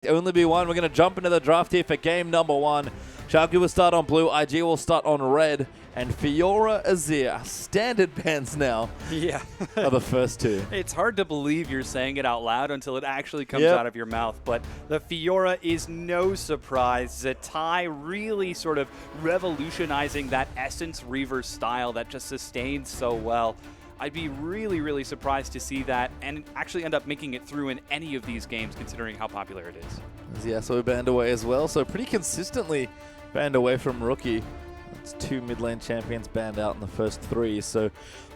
Only be one. We're going to jump into the draft here for game number one. Sharky will start on blue, IG will start on red, and Fiora Azir. Standard bans now. Yeah. Are the first two. It's hard to believe you're saying it out loud until it actually comes out of your mouth, but the Fiora is no surprise. Zatai really sort of revolutionizing that Essence Reaver style that just sustains so well. I'd be really, really surprised to see that and actually end up making it through in any of these games, considering how popular it is. Yeah, so banned away as well. So pretty consistently banned away from Rookie. That's two mid lane champions banned out in the first three. So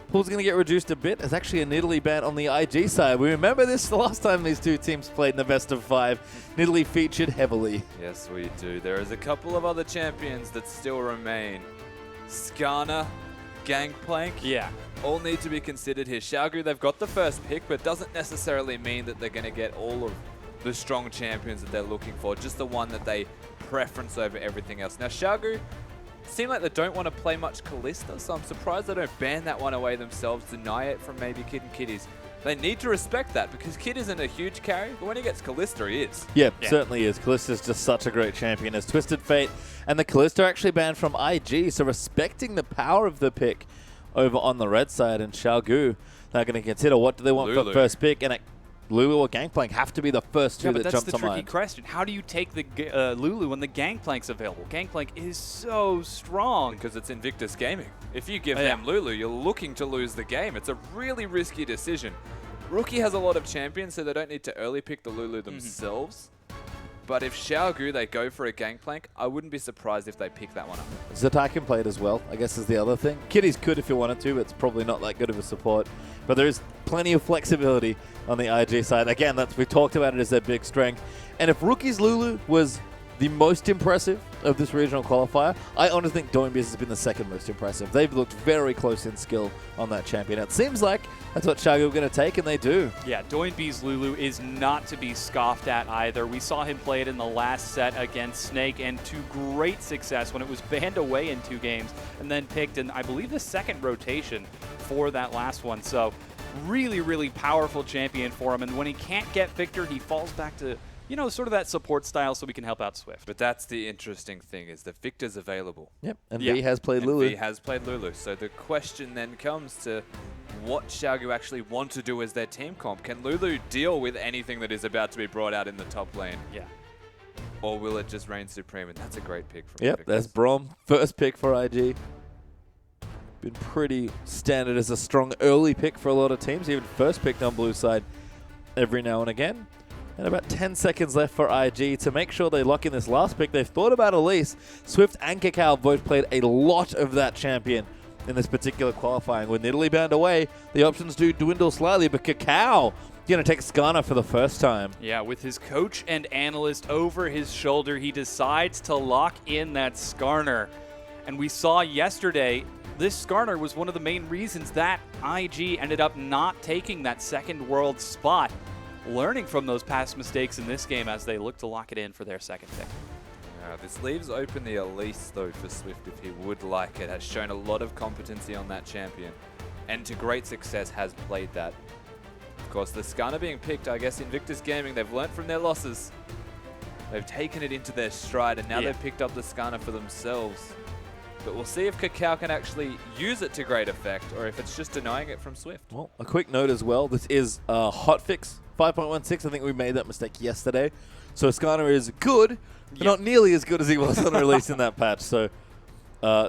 pool's going to get reduced a bit. There's actually a Nidalee ban on the IG side. We remember this the last time these two teams played in the best of five. Nidalee featured heavily. Yes, we do. There is a couple of other champions that still remain. Skarner, Gangplank. Yeah. All need to be considered here. Xiaogu, they've got the first pick, but doesn't necessarily mean that they're going to get all of the strong champions that they're looking for, just the one that they preference over everything else. Now, Xiaogu seem like they don't want to play much Kalista, so I'm surprised they don't ban that one away themselves, deny it from maybe Kid and Kitties. They need to respect that, because Kid isn't a huge carry, but when he gets Kalista, he is. Yeah, certainly is. Kalista's just such a great champion. As Twisted Fate and the Kalista are actually banned from IG, so respecting the power of the pick over on the red side, and Xiaogu, they're going to consider what do they want for first pick, and Lulu or Gangplank have to be the first two that jump to mind. That's the tricky question. How do you take the Lulu when the Gangplank's available? Gangplank is so strong. Because it's Invictus Gaming. If you give them Lulu, you're looking to lose the game. It's a really risky decision. Rookie has a lot of champions, so they don't need to early pick the Lulu themselves. But if Xiaogu, they go for a Gangplank, I wouldn't be surprised if they pick that one up. Zatai can play it as well, I guess is the other thing. Kitties could if you wanted to, but it's probably not that good of a support. But there is plenty of flexibility on the IG side. Again, we talked about it as their big strength. And if Rookie's Lulu was the most impressive of this regional qualifier, I honestly think Doinbees has been the second most impressive. They've looked very close in skill on that champion. It seems like that's what Xiaogu are going to take, and they do. Yeah, Doinbees Lulu is not to be scoffed at either. We saw him play it in the last set against Snake, and to great success when it was banned away in 2 games, and then picked in, I believe, the second rotation for that last one. So really, really powerful champion for him, and when he can't get Victor, he falls back to, you know, sort of that support style so we can help out Swift. But that's the interesting thing, is that Victor's available. Yep, and V has played Lulu. V has played Lulu. So the question then comes to what Xiaogu actually want to do as their team comp. Can Lulu deal with anything that is about to be brought out in the top lane? Yeah. Or will it just reign supreme? And that's a great pick from Invictus. There's Brom, first pick for IG. Been pretty standard as a strong early pick for a lot of teams, even first picked on blue side every now and again. And about 10 seconds left for IG to make sure they lock in this last pick. They've thought about Elise. Swift and Kakao both played a lot of that champion in this particular qualifying. With Nidalee bound away, the options do dwindle slightly, but Kakao going to take Skarner for the first time. Yeah, with his coach and analyst over his shoulder, he decides to lock in that Skarner. And we saw yesterday, this Skarner was one of the main reasons that IG ended up not taking that second world spot, learning from those past mistakes in this game as they look to lock it in for their second pick. This leaves open the Elise, though, for Swift if he would like it. Has shown a lot of competency on that champion, and to great success has played that. Of course, the Skarner being picked, I guess Invictus Gaming, they've learnt from their losses. They've taken it into their stride, and now they've picked up the Skarner for themselves. But we'll see if Kakao can actually use it to great effect, or if it's just denying it from Swift. Well, a quick note as well. This is hotfix 5.16. I think we made that mistake yesterday. So Skarner is good, but not nearly as good as he was on release in that patch. So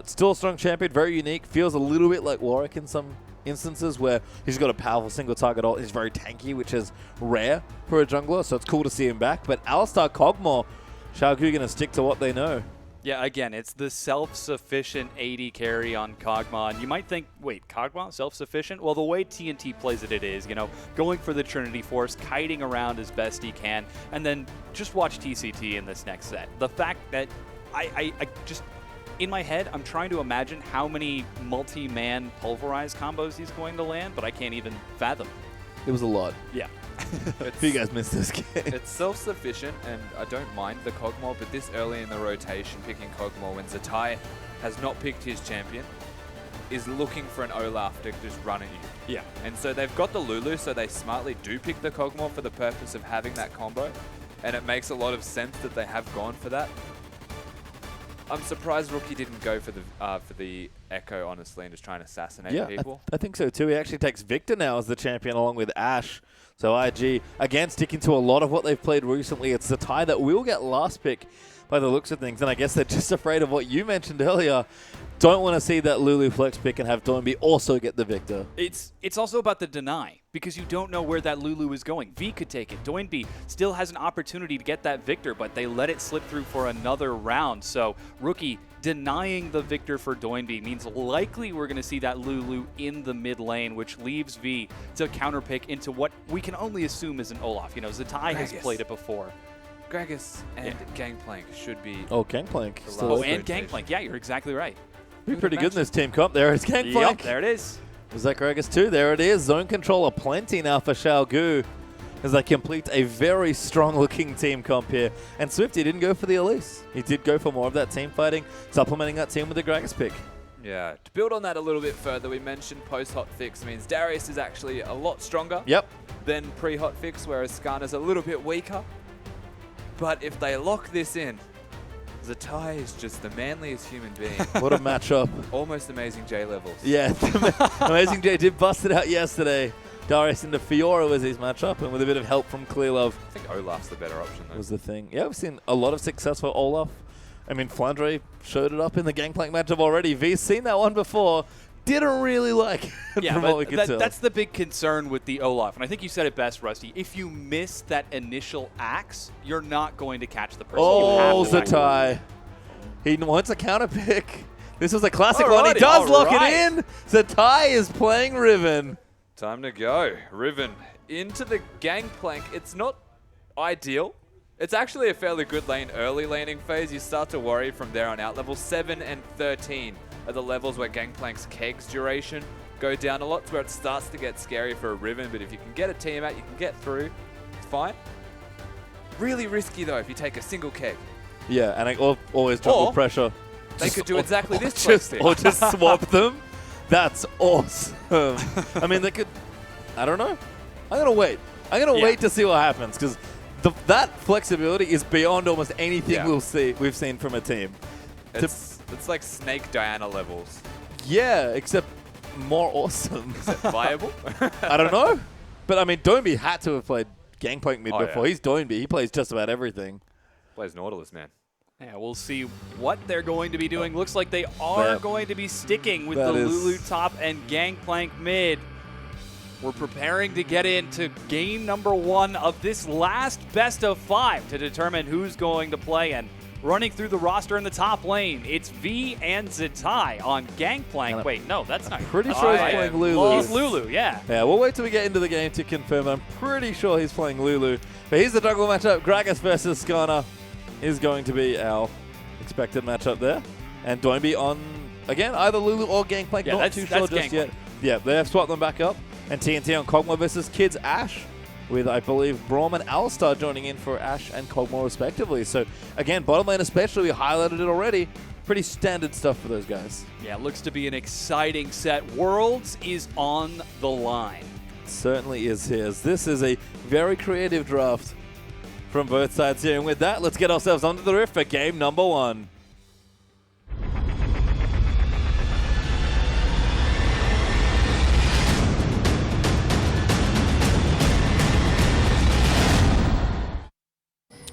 still a strong champion, very unique. Feels a little bit like Warwick in some instances where he's got a powerful single target ult. He's very tanky, which is rare for a jungler. So it's cool to see him back. But Alistar Kog'Maw, Xiaogu going to stick to what they know. Yeah, again, it's the self-sufficient AD carry on Kog'Maw. And you might think, wait, Kog'Maw, self-sufficient? Well, the way TNT plays it is, you know, going for the Trinity Force, kiting around as best he can, and then just watch TCT in this next set. The fact that I just, in my head, I'm trying to imagine how many multi-man pulverized combos he's going to land, but I can't even fathom. It was a lot. Yeah. If you guys missed this game. It's self-sufficient, and I don't mind the Kog'Maw, but this early in the rotation, picking Kog'Maw when Zatai has not picked his champion, is looking for an Olaf to just run at you. Yeah. And so they've got the Lulu, so they smartly do pick the Kog'Maw for the purpose of having that combo. and it makes a lot of sense that they have gone for that. I'm surprised Rookie didn't go for the Echo, honestly, and just try and assassinate people. I think so too. He actually takes Victor now as the champion along with Ash. So IG, again, sticking to a lot of what they've played recently. It's the tie that will get last pick by the looks of things, and I guess they're just afraid of what you mentioned earlier. Don't want to see that Lulu flex pick and have Doinby also get the Victor. It's also about the deny, because you don't know where that Lulu is going. V could take it. Doinby still has an opportunity to get that Victor, but they let it slip through for another round. So Rookie denying the Victor for Doinby means likely we're going to see that Lulu in the mid lane, which leaves V to counterpick into what we can only assume is an Olaf. You know, Zatai has played it before. Gragas and Gangplank should be... Oh, Gangplank. And Gangplank. Yeah, you're exactly right. Be pretty good in this team comp. There is Gangplank. Yep, there it is. Was that Gragas too? There it is. Zone controller plenty now for Xiaogu as they complete a very strong-looking team comp here. And Swifty didn't go for the Elise. He did go for more of that team fighting, supplementing that team with the Gragas pick. Yeah, to build on that a little bit further, we mentioned post-hotfix means Darius is actually a lot stronger than pre-hotfix, whereas Skarner's a little bit weaker. But if they lock this in, Zatai is just the manliest human being. What a matchup. Almost Amazing J levels. Yeah, Amazing J did bust it out yesterday. Darius into Fiora was his matchup, and with a bit of help from Clearlove. I think Olaf's the better option, though. Was the thing. Yeah, we've seen a lot of success for Olaf. I mean, Flandre showed it up in the Gangplank matchup already. V's seen that one before. Didn't really like it from what we could tell. That's the big concern with the Olaf. And I think you said it best, Rusty. If you miss that initial axe, you're not going to catch the person. Oh, Zatai. He wants a counter pick. This was a classic one. He does lock it in. Zatai is playing Riven. Time to go. Riven into the Gangplank. It's not ideal. It's actually a fairly good lane early laning phase. You start to worry from there on out. Level 7 and 13 are the levels where Gangplank's kegs duration go down a lot. It's where it starts to get scary for a Riven, but if you can get a team out, you can get through. It's fine. Really risky, though, if you take a single keg. Yeah, and I always juggle pressure. They could do exactly this. Or just swap them. That's awesome. I mean, they could... I don't know. I'm going to wait. I'm going to wait to see what happens, because that flexibility is beyond almost anything we've seen from a team. It's like Snake Diana levels. Yeah, except more awesome. Is it viable? I don't know. But, I mean, Doinby had to have played Gangplank mid before. Yeah. He's Doinby. He plays just about everything. Plays Nautilus, man. Yeah, we'll see what they're going to be doing. Looks like they are going to be sticking with the Lulu top and Gangplank mid. We're preparing to get into game number 1 of this last best of 5 to determine who's going to play. And running through the roster in the top lane, it's V and Zatai on Gangplank. Wait, no, that's not. Pretty sure he's playing Lulu. He's Lulu, yeah. Yeah, we'll wait till we get into the game to confirm. I'm pretty sure he's playing Lulu. But here's the juggle matchup. Gragas versus Skarner is going to be our expected matchup there. And Doinby on, again, either Lulu or Gangplank. Not too sure just yet. Yeah, they have swapped them back up. And TNT on Kog'Maw versus Kids Ash, with, I believe, Braum and Alistar joining in for Ash and Kog'Maw respectively. So, again, bottom lane especially, we highlighted it already. Pretty standard stuff for those guys. Yeah, looks to be an exciting set. Worlds is on the line. It certainly is his. This is a very creative draft from both sides here. And with that, let's get ourselves onto the Rift for game number 1.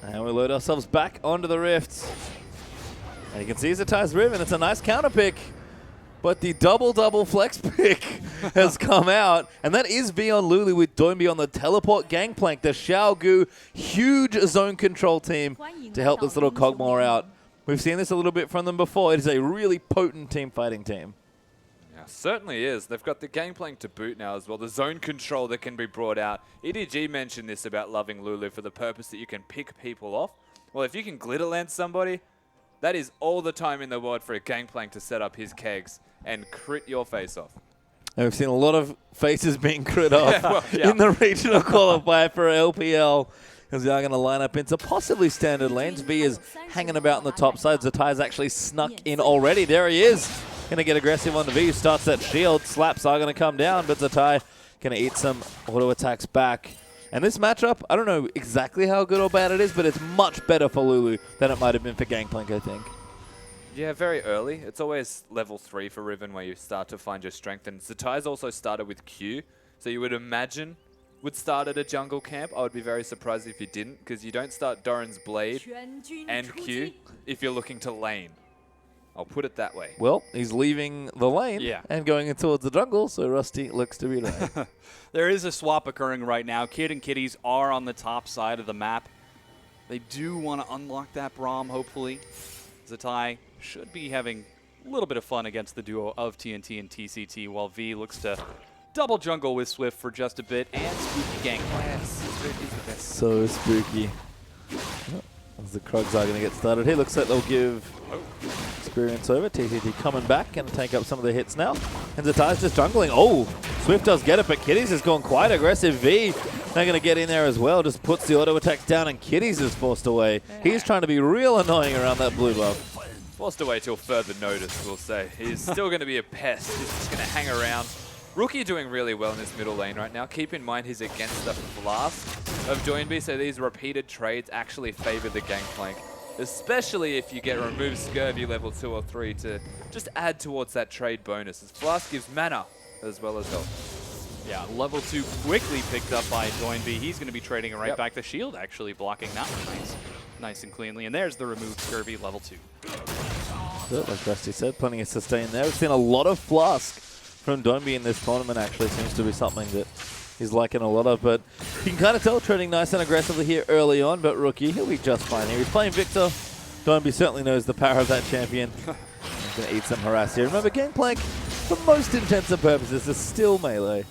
And we load ourselves back onto the Rift. And you can see Zatai's Riven. It's a nice counter pick. But the double flex pick has come out. And that is V on Lulu with Doinby on the teleport Gangplank. The Xiaogu huge zone control team to help this little Kog'Maw out. We've seen this a little bit from them before. It is a really potent team fighting team. Yeah, certainly is. They've got the Gangplank to boot now as well. The zone control that can be brought out. EDG mentioned this about loving Lulu for the purpose that you can pick people off. Well, if you can glitter lance somebody, that is all the time in the world for a Gangplank to set up his kegs and crit your face off. And we've seen a lot of faces being crit off in the regional qualifier for LPL. As they are going to line up into possibly standard lanes. V is hanging about on the top side. Zatai's actually snuck in already. There he is. Going to get aggressive on the V. Starts that shield. Slaps are going to come down, but Zatai going to eat some auto attacks back. And this matchup, I don't know exactly how good or bad it is, but it's much better for Lulu than it might have been for Gangplank, I think. Yeah, very early. It's always level 3 for Riven where you start to find your strength. And Zatai's also started with Q, so you would imagine would start at a jungle camp. I would be very surprised if he didn't, because you don't start Doran's Blade and Q if you're looking to lane. I'll put it that way. Well, he's leaving the lane and going in towards the jungle, so Rusty looks to be right. There is a swap occurring right now. Kid and Kitties are on the top side of the map. They do want to unlock that Braum, hopefully. Zatai should be having a little bit of fun against the duo of TNT and TCT, while V looks to double jungle with Swift for just a bit, and Spooky Gangplank. So spooky. As the Krugs are going to get started here, looks like they'll give experience over. TCT coming back, going to take up some of the hits now. And Zatai's just jungling. Oh, Swift does get it, but Kitties has gone quite aggressive. V, they're going to get in there as well. Just puts the auto attacks down, and Kitties is forced away. He's trying to be real annoying around that blue buff. Forced away till further notice, we'll say. He's still going to be a pest. He's just going to hang around. Rookie doing really well in this middle lane right now. Keep in mind he's against the Flask of Doinby, so these repeated trades actually favor the Gangplank, especially if you get removed Scurvy level 2 or 3 to just add towards that trade bonus, as Flask gives mana as well as health. Yeah, level 2 quickly picked up by Doinby. He's going to be trading it right back. The shield actually blocking that one nice and cleanly. And there's the removed Scurvy level 2. Good, like Rusty said, plenty of sustain there. We've seen a lot of Flask from Doinby in this tournament. Actually seems to be something that he's liking a lot of, but you can kind of tell trading nice and aggressively here early on, but Rookie, he'll be just fine here. He's playing Victor. Doinby certainly knows the power of that champion. He's going to eat some harass here. Remember, Gangplank, for most intents and purposes, is still melee.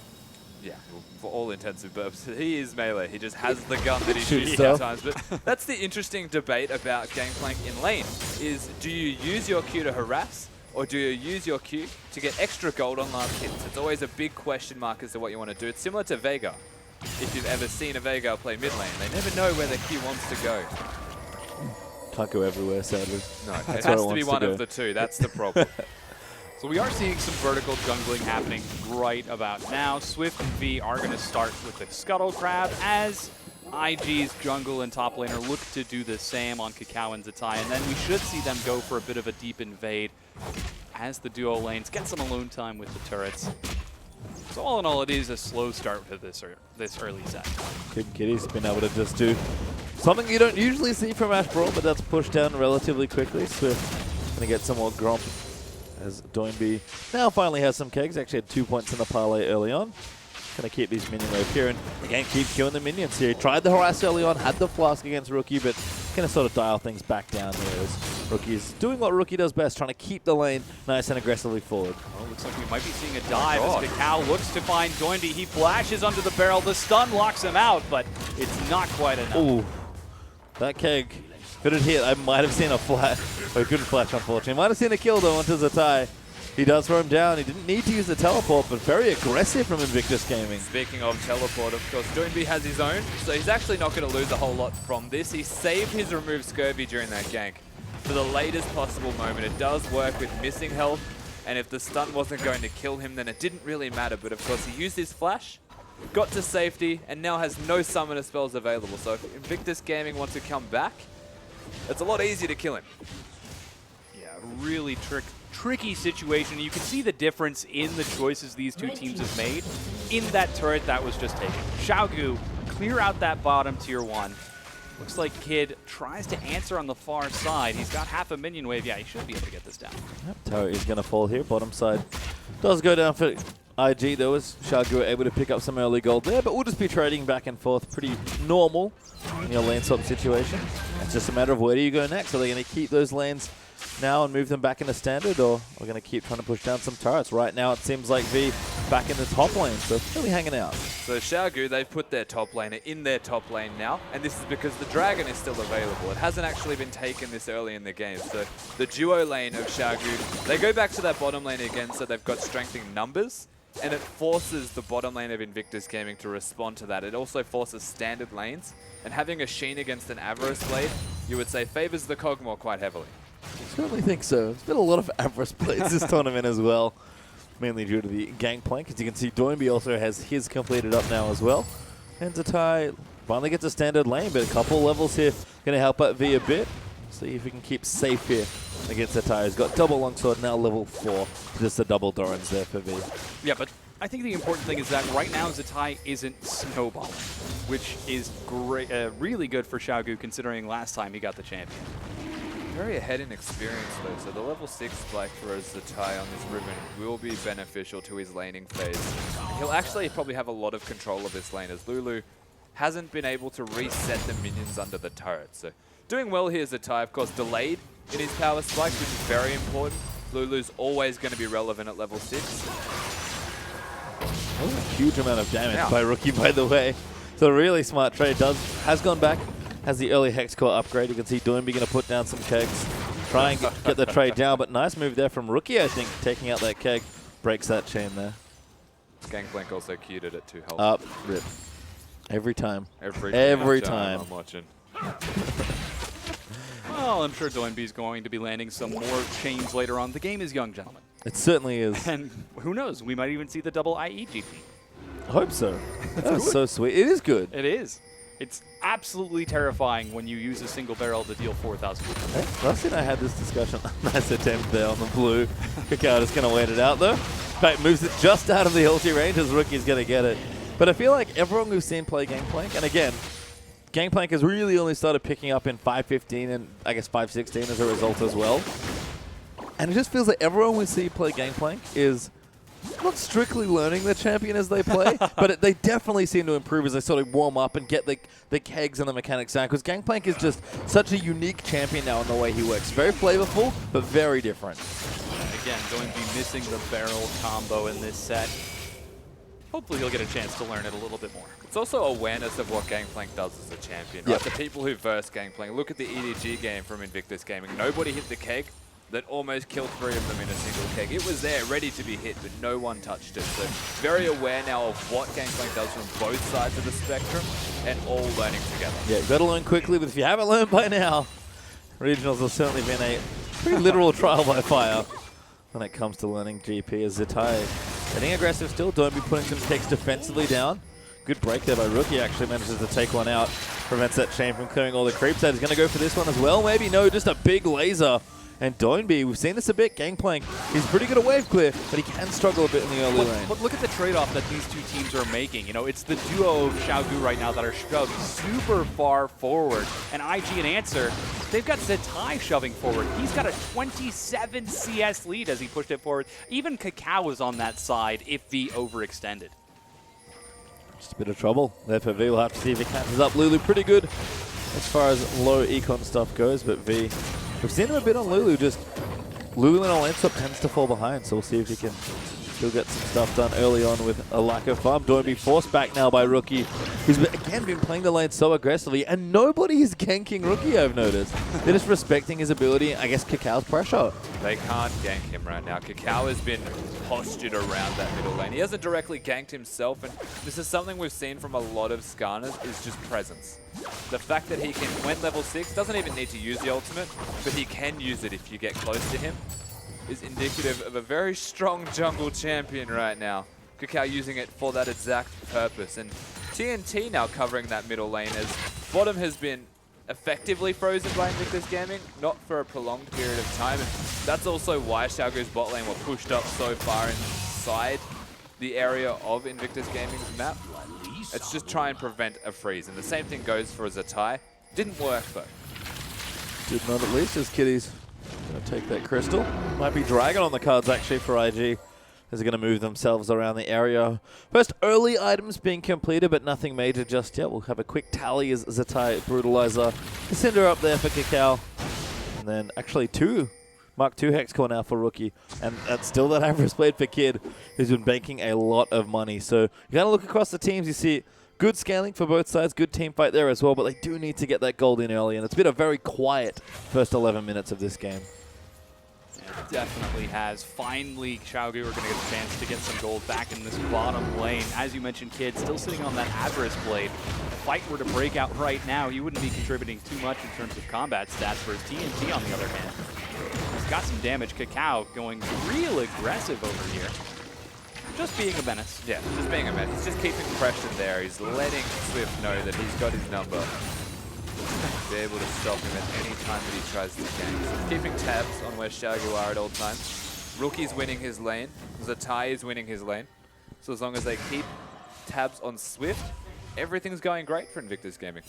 Yeah, well, for all intents and purposes, he is melee. He just has the gun that he shoots sometimes. But that's the interesting debate about Gangplank in lane, is do you use your Q to harass, or do you use your Q to get extra gold on last hits? It's always a big question mark as to what you want to do. It's similar to Veigar. If you've ever seen a Veigar play mid lane, they never know where their Q wants to go. Can't go everywhere, sadly. No, it has to be one of the two. That's the problem. So we are seeing some vertical jungling happening right about now. Swift and V are going to start with the Scuttle Crab as IG's jungle and top laner look to do the same on Kakao and Zatai, and then we should see them go for a bit of a deep invade as the duo lanes get some alone time with the turrets. So all in all, it is a slow start to this early set. Kid and Kitty's been able to just do something you don't usually see from Ash Brawl, but that's pushed down relatively quickly. Swift going to get some more Gromp as Doinby now finally has some kegs. Actually had 2 points in the parlay early on. Going to keep these minion wave here and again keep killing the minions here. He tried the harass early on, had the Flask against Rookie, but going to sort of dial things back down here as Rookie's doing what Rookie does best, trying to keep the lane nice and aggressively forward. Well, looks like we might be seeing a dive as Kakao looks to find Doinby. He flashes under the barrel. The stun locks him out, but it's not quite enough. Ooh, that keg could have hit. I might have seen a flash. Well, he couldn't flash, unfortunately. Might have seen a kill, though, onto Zatai. He does throw him down. He didn't need to use the teleport, but very aggressive from Invictus Gaming. Speaking of teleport, of course, Doinby has his own, so he's actually not going to lose a whole lot from this. He saved his removed Scurvy during that gank for the latest possible moment. It does work with missing health, and if the stun wasn't going to kill him, then it didn't really matter. But of course, he used his flash, got to safety, and now has no summoner spells available. So if Invictus Gaming wants to come back, it's a lot easier to kill him. Yeah, really tricky situation. You can see the difference in the choices these two teams have made in that turret that was just taken. Xiaogu, clear out that bottom tier 1. Looks like Kid tries to answer on the far side. He's got half a minion wave. Yeah, he should be able to get this down. Yep, turret is going to fall here. Bottom side does go down for IG, though, as Xiaogu able to pick up some early gold there, but we'll just be trading back and forth. Pretty normal in your lane swap situation. It's just a matter of where do you go next. Are they going to keep those lanes now and move them back into standard, or are we going to keep trying to push down some turrets? Right now, it seems like V back in the top lane, so really hanging out. So Xiaogu, they've put their top laner in their top lane now, and this is because the dragon is still available. It hasn't actually been taken this early in the game. So the duo lane of Xiaogu, they go back to that bottom lane again, so they've got strengthening numbers, and it forces the bottom lane of Invictus Gaming to respond to that. It also forces standard lanes, and having a Sheen against an Avarice Blade, you would say favors the Kog'Maw quite heavily. I certainly think so. There's been a lot of Avarice plays this tournament as well, mainly due to the Gangplank. As you can see, Doinby also has his completed up now as well. And Zatai finally gets a standard lane, but a couple levels here going to help out V a bit. See if we can keep safe here against Zatai. He's got double longsword, now level 4. Just the double Dorans there for V. Yeah, but I think the important thing is that right now Zatai isn't snowballing, which is great, really good for Xiaogu considering last time he got the champion. Very ahead in experience though, so the level 6 spike for a Zatai on this ribbon will be beneficial to his laning phase. He'll actually probably have a lot of control of this lane as Lulu hasn't been able to reset the minions under the turret. So doing well here Zatai, of course, delayed in his power spikes, which is very important. Lulu's always going to be relevant at level 6. That was a huge amount of damage by Rookie, by the way. So a really smart trade. Has gone back, has the early Hex Core upgrade. You can see Doinby going to put down some kegs, try and get the trade down. But nice move there from Rookie, I think, taking out that keg. Breaks that chain there. Gangplank also queued it at 2 health. Up, rip. Every time. Every time I'm watching. Well, I'm sure Doinby's going to be landing some more chains later on. The game is young, gentlemen. It certainly is. And who knows, we might even see the double IEGP. I hope so. That was so sweet. It is good. It is. It's absolutely terrifying when you use a single barrel to deal 4,000. Last time I had this discussion, nice attempt there on the blue. Kakao just going to wait it out though. In fact, moves it just out of the ulti range as Rookie's going to get it. But I feel like everyone we've seen play Gangplank, and again, Gangplank has really only started picking up in 5.15 and I guess 5.16 as a result as well. And it just feels like everyone we see play Gangplank is not strictly learning the champion as they play, but they definitely seem to improve as they sort of warm up and get the kegs and the mechanics down. Because Gangplank is just such a unique champion now in the way he works. Very flavorful, but very different. Again, going to be missing the barrel combo in this set. Hopefully he'll get a chance to learn it a little bit more. It's also awareness of what Gangplank does as a champion. Right? The people who verse Gangplank, look at the EDG game from Invictus Gaming. Nobody hit the keg that almost killed 3 of them in a single keg. It was there, ready to be hit, but no one touched it. So very aware now of what Gangplank does from both sides of the spectrum and all learning together. Yeah, got to learn quickly, but if you haven't learned by now, Regionals have certainly been a pretty literal trial by fire when it comes to learning GP as Zatai getting aggressive still. Doinby putting some kegs defensively down. Good break there by Rookie, actually manages to take one out. Prevents that chain from clearing all the creeps out. He's going to go for this one as well. Maybe, no, just a big laser. And Doinby, we've seen this a bit, Gangplank, he's pretty good at wave clear, but he can struggle a bit in the early lane. But look at the trade-off that these two teams are making. You know, it's the duo of Xiaogu right now that are shoved super far forward. And IG and Answer, they've got Zatai shoving forward. He's got a 27 CS lead as he pushed it forward. Even Kakao was on that side if V overextended. Just a bit of trouble there for V. We'll have to see if he catches up. Lulu pretty good as far as low econ stuff goes, but V, we've seen him a bit on Lulu. Just Lulu and Alansop tends to fall behind, so we'll see if he can still get some stuff done early on with a lack of farm. Doinby forced back now by Rookie, who's again been playing the lane so aggressively, and nobody is ganking Rookie, I've noticed. They're just respecting his ability, I guess Kakao's pressure. They can't gank him right now. Kakao has been postured around that middle lane. He hasn't directly ganked himself, and this is something we've seen from a lot of Skarners, is just presence. The fact that he can, when level 6, doesn't even need to use the ultimate, but he can use it if you get close to him, is indicative of a very strong jungle champion right now. Kakao using it for that exact purpose. And TNT now covering that middle lane as bottom has been effectively frozen by Invictus Gaming, not for a prolonged period of time. And that's also why Xiaogu's bot lane were pushed up so far inside the area of Invictus Gaming's map. It's just try and prevent a freeze. And the same thing goes for Zatai. Didn't work though. Did not, at least as Kitty's going to take that crystal. Might be Dragon on the cards actually for IG. As they're going to move themselves around the area. First early items being completed, but nothing major just yet. We'll have a quick tally as Zatai Brutalizer. Cinder up there for Kakao. And then actually 2 Mark 2 Hex Core now for Rookie. And that's still that average blade for Kid, who's been banking a lot of money. So you kind of look across the teams, you see good scaling for both sides, good team fight there as well, but they do need to get that gold in early. And it's been a very quiet first 11 minutes of this game. It definitely has. Finally, Xiaogu are going to get a chance to get some gold back in this bottom lane. As you mentioned, Kid, still sitting on that Avarice Blade. If the fight were to break out right now, he wouldn't be contributing too much in terms of combat stats. For his TNT, on the other hand, he's got some damage. Kakao going real aggressive over here. Just being a menace. Yeah, just being a man. He's just keeping pressure there. He's letting Swift know that he's got his number. Be able to stop him at any time that he tries to gank. So he's keeping tabs on where Xiaogu are at all times. Rookie's winning his lane. Zatai is winning his lane. So as long as they keep tabs on Swift, everything's going great for Invictus Gaming.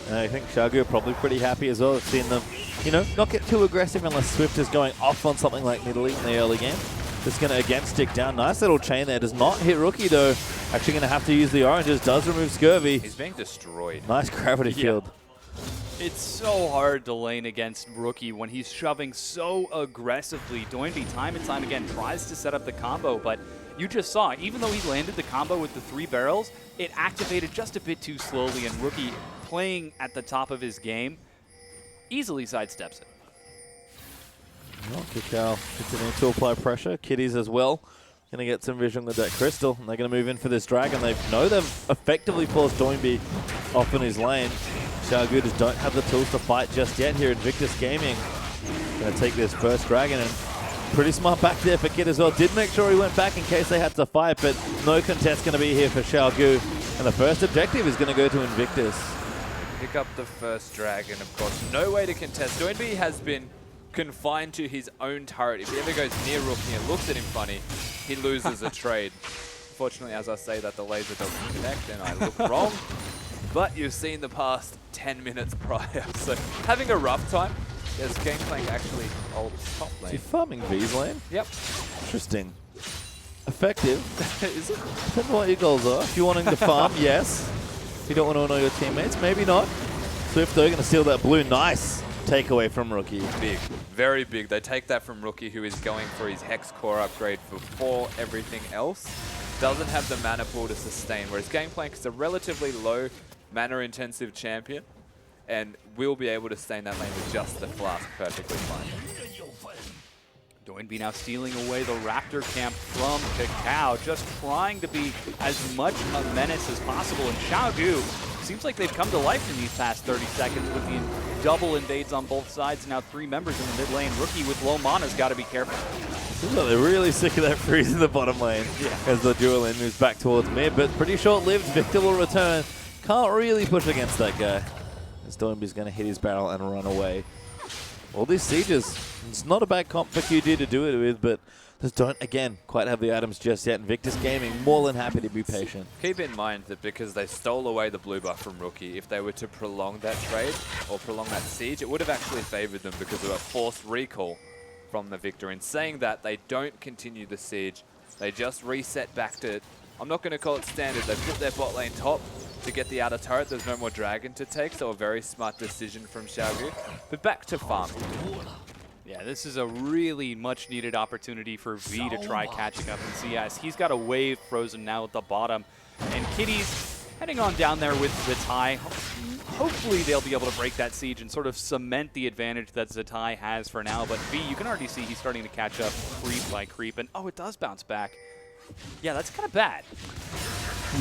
And I think Xiaogu are probably pretty happy as well. Seeing them, you know, not get too aggressive unless Swift is going off on something like Nidalee in the early game. Just going to again stick down. Nice little chain there. Does not hit Rookie though. Actually going to have to use the oranges. Does remove Scurvy. He's being destroyed. Nice gravity field. It's so hard to lane against Rookie when he's shoving so aggressively. Doinby time and time again tries to set up the combo, but you just saw, even though he landed the combo with the 3 barrels, it activated just a bit too slowly, and Rookie, playing at the top of his game, easily sidesteps it. Well, Kakao continuing to apply pressure. Kitties as well. Going to get some vision with that crystal. And they're going to move in for this dragon. They know they've effectively forced Doinby off in his lane. Xiaogu just don't have the tools to fight just yet here at Invictus Gaming. Going to take this first dragon, and pretty smart back there for Kid as well. Did make sure he went back in case they had to fight, but no contest going to be here for Xiaogu. And the first objective is going to go to Invictus. Pick up the first dragon, of course. No way to contest. Doinby has been confined to his own turret. If he ever goes near Rookie and looks at him funny, he loses a trade. Fortunately, as I say that, the laser doesn't connect and I look wrong. But you've seen the past 10 minutes prior. So having a rough time. As Gangplank actually holds top lane. Is he farming V's lane? Yep. Interesting. Effective. Is it? Depends on what your goals are. If you're wanting to farm, yes. If you don't want to annoy your teammates, maybe not. Swift though, going to steal that blue. Nice takeaway from Rookie. Big. Very big. They take that from Rookie, who is going for his Hex Core upgrade before everything else. Doesn't have the mana pool to sustain, whereas Gangplank is a relatively low mana intensive champion and will be able to sustain that lane with just the flask perfectly fine. Doinby now stealing away the Raptor camp from Kakao, just trying to be as much a menace as possible. And Xiaogu seems like they've come to life in these past 30 seconds with the double invades on both sides. Now 3 members in the mid lane. Rookie with low mana's got to be careful. Seems like they're really sick of that freeze in the bottom lane as the dual lane moves back towards mid, but pretty short-lived. Victor will return. Can't really push against that guy, as Doinby's going to hit his barrel and run away. All these sieges, it's not a bad comp for QG to do it with, but just don't, again, quite have the items just yet. Invictus Gaming, more than happy to be patient. Keep in mind that because they stole away the blue buff from Rookie, if they were to prolong that trade or prolong that siege, it would have actually favored them because of a forced recall from the Victor. In saying that, they don't continue the siege. They just reset back to, I'm not going to call it standard, they put their bot lane top to get the outer turret. There's no more dragon to take, so a very smart decision from Xiaogu. But back to farm. Yeah, this is a really much needed opportunity for V to try catching up in CS. He's got a wave frozen now at the bottom, and Kitty's heading on down there with Zatai. Hopefully they'll be able to break that siege and sort of cement the advantage that Zatai has for now. But V, you can already see he's starting to catch up creep by creep, and oh, it does bounce back. Yeah, that's kind of bad.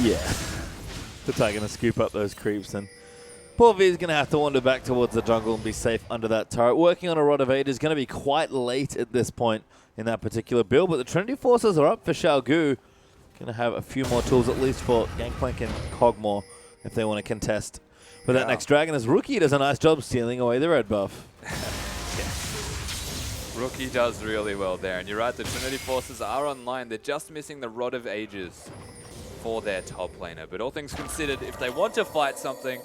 Yeah. Zatai going to scoop up those creeps, and poor V is going to have to wander back towards the jungle and be safe under that turret. Working on a Rod of Aid is going to be quite late at this point in that particular build, but the Trinity Forces are up for Xiaogu. Going to have a few more tools, at least for Gangplank and Kog'Maw, if they want to contest. But that next dragon, as Rookie does a nice job stealing away the red buff. Rookie does really well there, and you're right, the Trinity Forces are online. They're just missing the Rod of Ages for their top laner. But all things considered, if they want to fight something,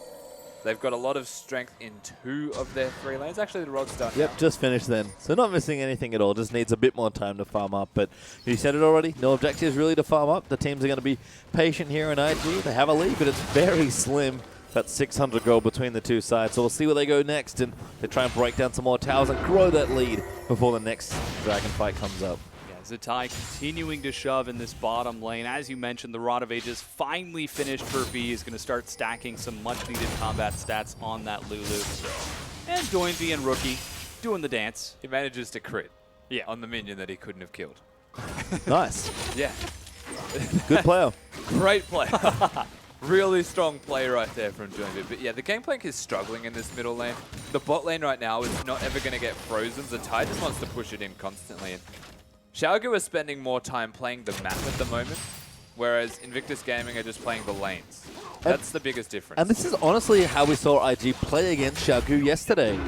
they've got a lot of strength in 2 of their 3 lanes. Actually, the Rod's done. Yep, just finished then. So not missing anything at all. Just needs a bit more time to farm up. But you said it already. No objectives really to farm up. The teams are going to be patient here in IG. They have a lead, but it's very slim. That's 600 gold between the 2 sides. So we'll see where they go next. And they try and break down some more towers and grow that lead before the next dragon fight comes up. Zatai continuing to shove in this bottom lane. As you mentioned, the Rod of Ages finally finished for V. Is going to start stacking some much-needed combat stats on that Lulu. And Doinby and Rookie doing the dance. He manages to crit on the minion that he couldn't have killed. Nice. Yeah. Good player. Great player. Really strong play right there from Doinby. But yeah, the Gangplank is struggling in this middle lane. The bot lane right now is not ever going to get frozen. Zatai just wants to push it in constantly. And Xiaogu is spending more time playing the map at the moment, whereas Invictus Gaming are just playing the lanes. That's the biggest difference. And this is honestly how we saw IG play against Xiaogu yesterday.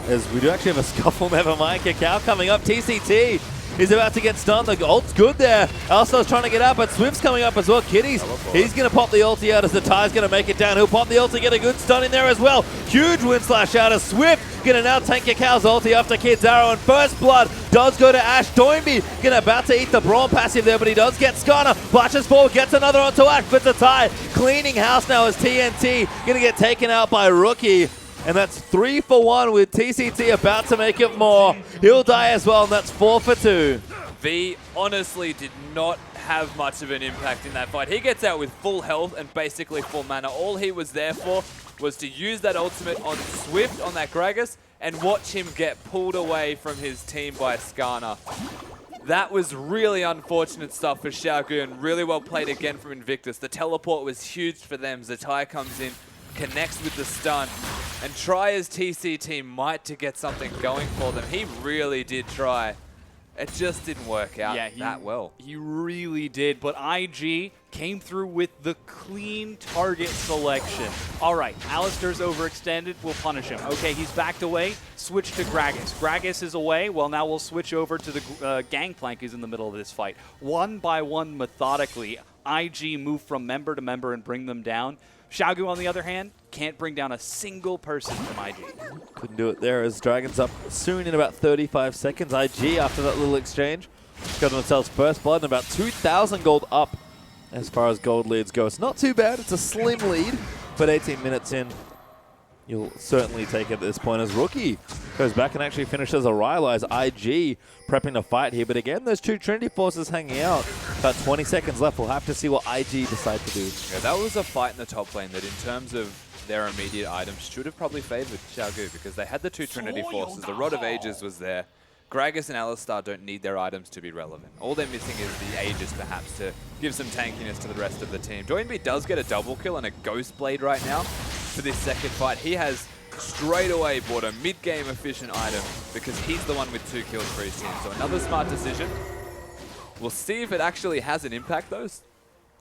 As we do actually have a scuffle, never mind. Kakao coming up. TCT is about to get stunned. The ult's good there. Alstar's trying to get out, but Swift's coming up as well. Kitties, he's going to pop the ulti out as the Ty's going to make it down. He'll pop the ulti, get a good stun in there as well. Huge win slash out of Swift. Going to now tank Kakao's ulti after Kid's arrow, and first blood does go to Ash. Doinby about to eat the Brawl passive there, but he does get Skarner. Flashes forward, gets another onto Ash, but the Ty cleaning house now as TNT going to get taken out by Rookie. And that's 3 for 1 with TCT about to make it more. He'll die as well, and that's 4 for 2. V honestly did not have much of an impact in that fight. He gets out with full health and basically full mana. All he was there for was to use that ultimate on Swift, on that Gragas, and watch him get pulled away from his team by Skarner. That was really unfortunate stuff for Xiaogu, and really well played again from Invictus. The teleport was huge for them. Zatai comes in, connects with the stun, and try as TCT might to get something going for them. He really did try. It just didn't work out that well. He really did, but IG came through with the clean target selection. All right, Alistar's overextended, we'll punish him. Okay, he's backed away, switch to Gragas. Gragas is away, well now we'll switch over to the Gangplank who's in the middle of this fight. One by one, methodically, IG move from member to member and bring them down. Xiaogu, on the other hand, can't bring down a single person from IG. Couldn't do it there as Dragon's up soon in about 35 seconds. IG, after that little exchange, got themselves first blood and about 2,000 gold up as far as gold leads go. It's not too bad. It's a slim lead, but 18 minutes in, you'll certainly take it at this point as Rookie goes back and actually finishes a Rylai's. IG prepping to fight here, but again, those two Trinity Forces hanging out. About 20 seconds left. We'll have to see what IG decide to do. Yeah, that was a fight in the top lane that in terms of their immediate items should have probably favored Xiaogu because they had the two Trinity Forces. The Rod of Ages was there. Gragas and Alistar don't need their items to be relevant. All they're missing is the Aegis, perhaps, to give some tankiness to the rest of the team. Doinby does get a double kill and a Ghost Blade right now for this second fight. He has straight away bought a mid-game efficient item because he's the one with 2 kills for his team. So another smart decision. We'll see if it actually has an impact, though.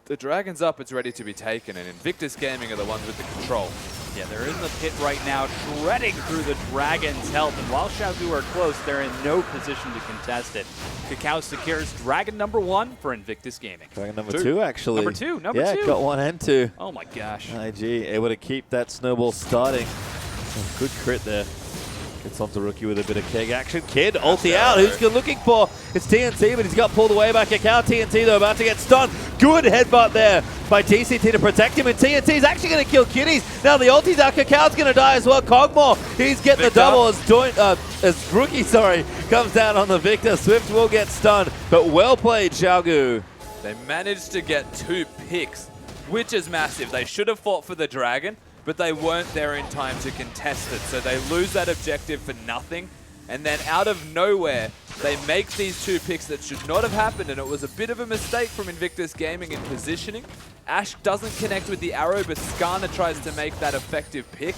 The Dragon's up, it's ready to be taken, and Invictus Gaming are the ones with the control. Yeah, they're in the pit right now, shredding through the Dragon's health, and while Xiaogu are close, they're in no position to contest it. Kakao secures Dragon number 1 for Invictus Gaming. Dragon number 2, actually. Number 2. Yeah, got 1 and 2. Oh my gosh. IG able to keep that snowball starting. Oh, good crit there. Gets onto Rookie with a bit of keg action. Kid, ulti out. Who's good looking for? It's TNT, but he's got pulled away by Kakao. TNT, though, about to get stunned. Good headbutt there by TCT to protect him, and TNT's actually going to kill Kitties. Now the ulti's out. Kakao's going to die as well. Kog'Maw, he's getting the double as Rookie, comes down on the Victor. Swift will get stunned, but well played, Xiaogu. They managed to get 2 picks, which is massive. They should have fought for the Dragon, but they weren't there in time to contest it. So they lose that objective for nothing. And then out of nowhere, they make these 2 picks that should not have happened. And it was a bit of a mistake from Invictus Gaming in positioning. Ash doesn't connect with the arrow, but Skarner tries to make that effective pick.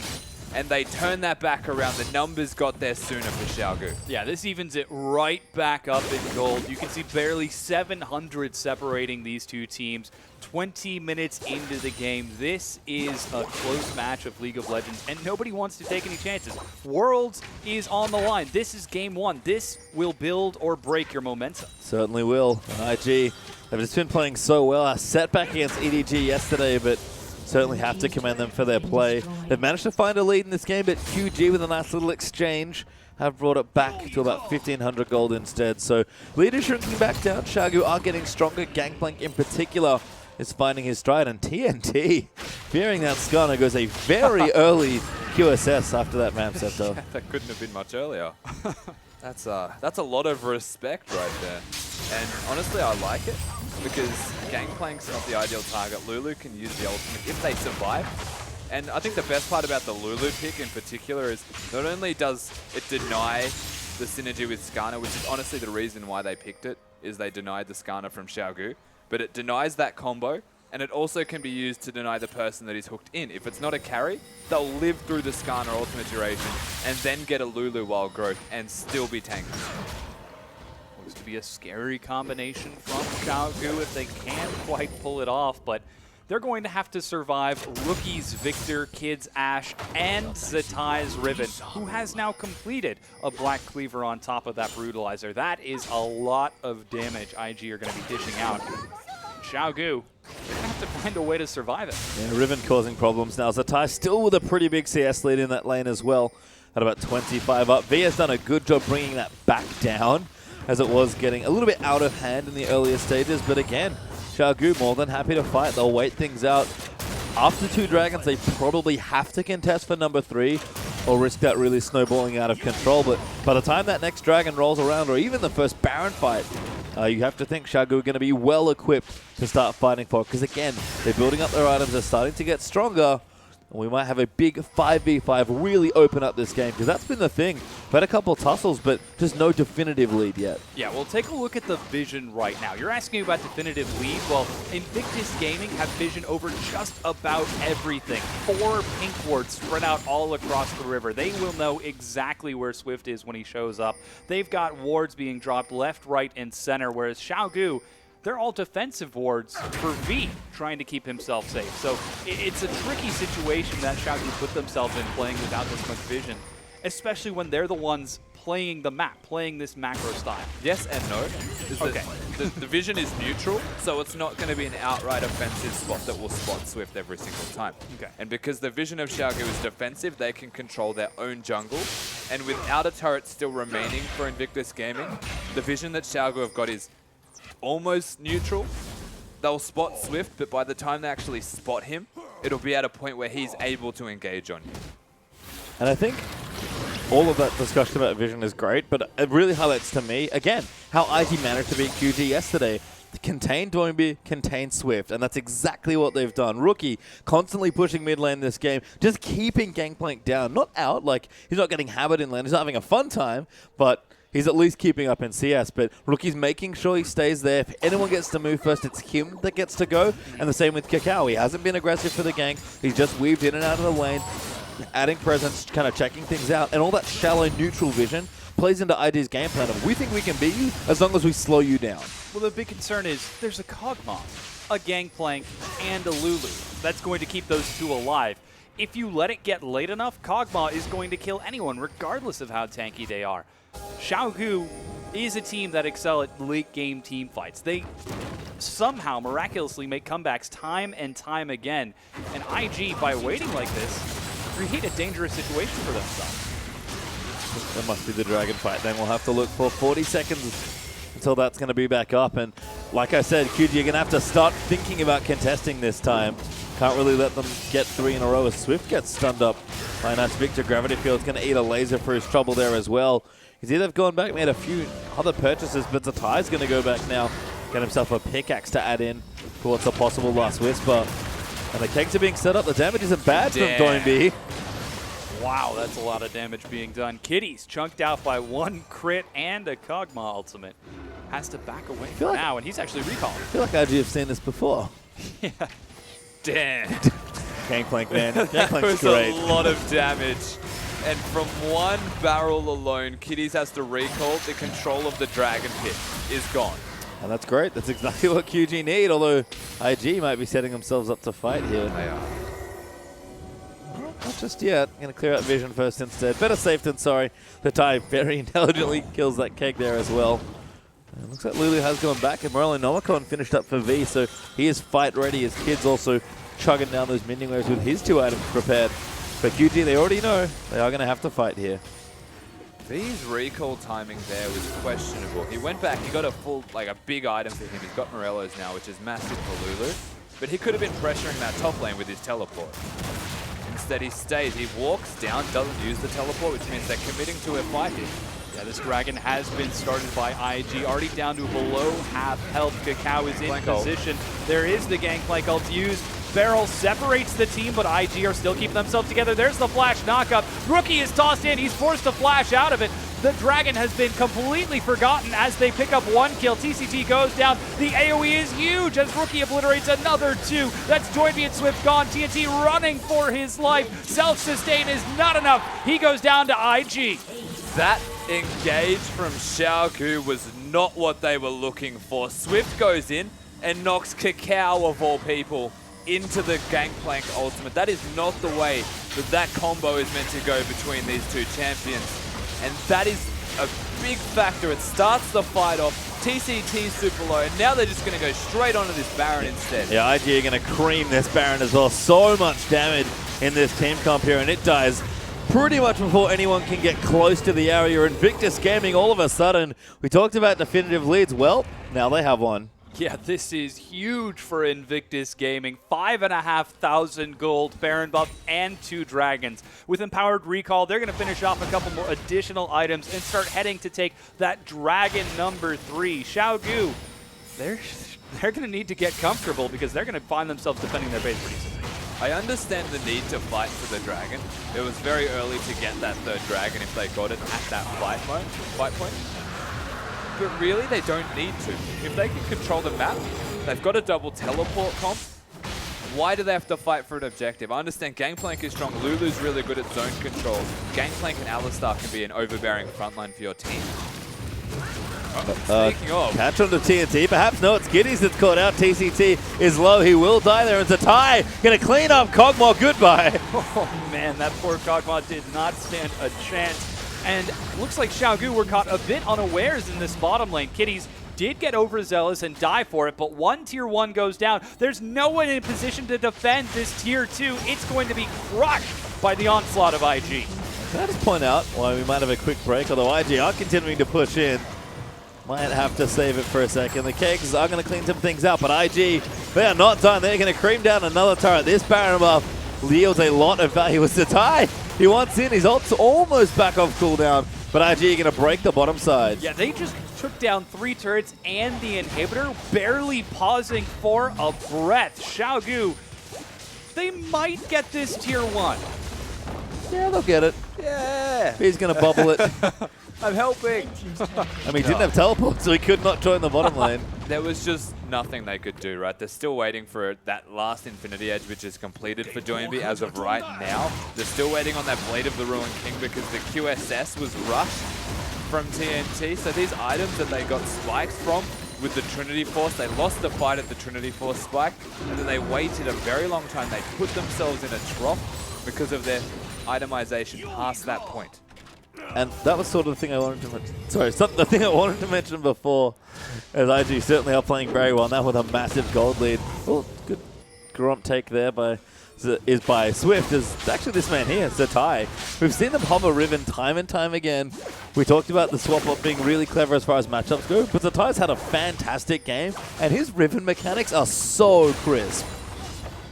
And they turn that back around. The numbers got there sooner for Xiaogu. Yeah, this evens it right back up in gold. You can see barely 700 separating these two teams. 20 minutes into the game. This is a close match of League of Legends, and nobody wants to take any chances. Worlds is on the line. This is game 1. This will build or break your momentum. Certainly will. And IG have just been playing so well. A setback against EDG yesterday, but certainly have to commend them for their play. They've managed to find a lead in this game, but QG with a nice little exchange have brought it back to about 1,500 gold instead. So lead is shrinking back down. Xiaogu are getting stronger. Gangplank in particular is finding his stride, and TNT, fearing that Skarner, goes a very early QSS after that Mam Scepter. Yeah, that couldn't have been much earlier. That's a lot of respect right there. And honestly, I like it because Gangplank's not the ideal target. Lulu can use the ultimate if they survive. And I think the best part about the Lulu pick in particular is not only does it deny the synergy with Skarner, which is honestly the reason why they picked it, is they denied the Skarner from Xiaogu, but it denies that combo, and it also can be used to deny the person that is hooked in. If it's not a carry, they'll live through the Skarner ultimate duration and then get a Lulu while growth and still be tanked. Looks to to be a scary combination from Xiaogu if they can't quite pull it off, but they're going to have to survive rookies Victor, Kids Ash, and Zatai's Riven, who has now completed a Black Cleaver on top of that Brutalizer. That is a lot of damage IG are going to be dishing out. Xiaogu, they're going to have to find a way to survive it. Yeah, Riven causing problems now. Zatai still with a pretty big CS lead in that lane as well, at about 25 up. V has done a good job bringing that back down, as it was getting a little bit out of hand in the earlier stages, but again, Xiaogu more than happy to fight. They'll wait things out. After 2 Dragons, they probably have to contest for number 3 or risk that really snowballing out of control. But by the time that next Dragon rolls around, or even the first Baron fight, you have to think Xiaogu are going to be well equipped to start fighting for it. Because again, they're building up their items, they're starting to get stronger. We might have a big 5v5 really open up this game, because that's been the thing. We've had a couple of tussles, but just no definitive lead yet. Yeah, well, take a look at the vision right now. You're asking about definitive lead. Well, Invictus Gaming have vision over just about everything. 4 pink wards spread out all across the river. They will know exactly where Swift is when he shows up. They've got wards being dropped left, right, and center, whereas Xiaogu, they're all defensive wards for V, trying to keep himself safe. So it's a tricky situation that Xiaogu put themselves in playing without this much vision, especially when they're the ones playing the map, playing this macro style. Yes and no. Okay. The vision is neutral, so it's not going to be an outright offensive spot that will spot Swift every single time. Okay. And because the vision of Xiaogu is defensive, they can control their own jungle. And without a turret still remaining for Invictus Gaming, the vision that Xiaogu have got is almost neutral. They'll spot Swift, but by the time they actually spot him, it'll be at a point where he's able to engage on you. And I think all of that discussion about vision is great, but it really highlights to me, again, how IG managed to beat QG yesterday. Contain Doinby, contain Swift, and that's exactly what they've done. Rookie constantly pushing mid lane this game, just keeping Gangplank down. Not out, like he's not getting hammered in lane, he's not having a fun time, but he's at least keeping up in CS, but Rookie's making sure he stays there. If anyone gets to move first, it's him that gets to go. And the same with Kakao. He hasn't been aggressive for the gank. He's just weaved in and out of the lane, adding presence, kind of checking things out. And all that shallow neutral vision plays into ID's game plan of, we think we can beat you as long as we slow you down. Well, the big concern is there's a Kog'Maw, a Gangplank, and a Lulu. That's going to keep those 2 alive. If you let it get late enough, Kog'Maw is going to kill anyone, regardless of how tanky they are. Xiaogu is a team that excel at late-game team fights. They somehow miraculously make comebacks time and time again. And IG, by waiting like this, create a dangerous situation for themselves. That must be the Dragon fight. Then we'll have to look for 40 seconds until that's going to be back up. And like I said, QG, you're going to have to start thinking about contesting this time. Can't really let them get 3 in a row as Swift gets stunned up by a nice Victor. Gravity Field's going to eat a laser for his trouble there as well. He's either gone back, made a few other purchases, but Zatai's going to go back now, get himself a pickaxe to add in for what's a possible last whisper. And the kegs are being set up. The damage isn't bad from Doinby. Wow, that's a lot of damage being done. Kitty's chunked out by 1 crit and a Kog'Maw ultimate. Has to back away for now, and he's actually recalled. I feel like IG have seen this before. Yeah. Damn. Gangplank, man. That Gangplank's was great. a lot of damage. And from 1 barrel alone, Kitties has to recall. The control of the Dragon Pit is gone. And that's great. That's exactly what QG need, although IG might be setting themselves up to fight here. They are. Not just yet. Going to clear out vision first instead. Better safe than sorry. The Zatai very intelligently kills that keg there as well. And looks like Lulu has gone back, and Morello Nomicon finished up for V, so he is fight ready. His Kid's also chugging down those minion waves with his 2 items prepared. But QG, they already know they are going to have to fight here. V's recall timing there was questionable. He went back, he got a big item for him. He's got Morello's now, which is massive for Lulu. But he could have been pressuring that top lane with his teleport. Instead, he stays. He walks down, doesn't use the teleport, which means they're committing to a fight here. Yeah, this Dragon has been started by IG, already down to below half health. Kakao is in position. There is the Gangplank ult used. Barrel separates the team, but IG are still keeping themselves together. There's the flash knockup. Rookie is tossed in. He's forced to flash out of it. The Dragon has been completely forgotten as they pick up 1 kill. TCT goes down. The AoE is huge as Rookie obliterates another 2. That's Doinby and Swift gone. TNT running for his life. Self-sustain is not enough. He goes down to IG. That engage from Xiaogu was not what they were looking for. Swift goes in and knocks Kakao, of all people, into the Gangplank ultimate. That is not the way that that combo is meant to go between these two champions. And that is a big factor. It starts the fight off. TCT super low, and now they're just going to go straight onto this Baron instead. Yeah, IG are going to cream this Baron as well. So much damage in this team comp here, and it dies pretty much before anyone can get close to the area. Invictus Gaming, all of a sudden, we talked about definitive leads. Well, now they have one. Yeah, this is huge for Invictus Gaming. 5,500 gold, Baron buff, and 2 dragons. With Empowered Recall, they're going to finish off a couple more additional items and start heading to take that dragon number 3. Xiaogu, they're going to need to get comfortable because they're going to find themselves defending their base pretty soon. I understand the need to fight for the dragon. It was very early to get that 3rd dragon if they got it at that fight point. But really, they don't need to. If they can control the map, they've got a double teleport comp. Why do they have to fight for an objective? I understand Gangplank is strong. Lulu's really good at zone control. Gangplank and Alistar can be an overbearing frontline for your team. Speaking of... Catch on to TNT. Perhaps no, it's Giddies that's caught out. TCT is low. He will die there. It's a tie. Going to clean up Kog'Maw. Goodbye. Oh, man, that poor Kog'Maw did not stand a chance. And looks like Xiaogu were caught a bit unawares in this bottom lane. Kitties did get overzealous and die for it, but one tier 1 goes down. There's no one in position to defend this tier 2. It's going to be crushed by the onslaught of IG. Can I just point out why we might have a quick break, although IG are continuing to push in. Might have to save it for a second. The Kegs are going to clean some things up, but IG, they are not done. They're going to cream down another turret. This Baron buff yields a lot of value. It's a tie. He wants in. His ult's almost back off cooldown, but IG are going to break the bottom side. Yeah, they just took down 3 turrets and the inhibitor, barely pausing for a breath. Xiaogu, they might get this tier 1. Yeah, they'll get it. Yeah. He's going to bubble it. I'm helping. I mean, he didn't have teleport, so he could not join the bottom lane. There was just nothing they could do, right? They're still waiting for that last Infinity Edge, which is completed for Doinby as of right now. They're still waiting on that Blade of the Ruined King because the QSS was rushed from TNT. So these items that they got spikes from with the Trinity Force, they lost the fight at the Trinity Force spike, and then they waited a very long time. They put themselves in a trough because of their itemization past that point. And that was sort of the thing I wanted to mention. Sorry, the thing I wanted to mention before, as IG certainly are playing very well now with a massive gold lead. Oh, good gromp take there by Swift. Is actually this man here, Zatai. We've seen them hover Riven time and time again. We talked about the swap up being really clever as far as matchups go, but Zatai's had a fantastic game, and his Riven mechanics are so crisp.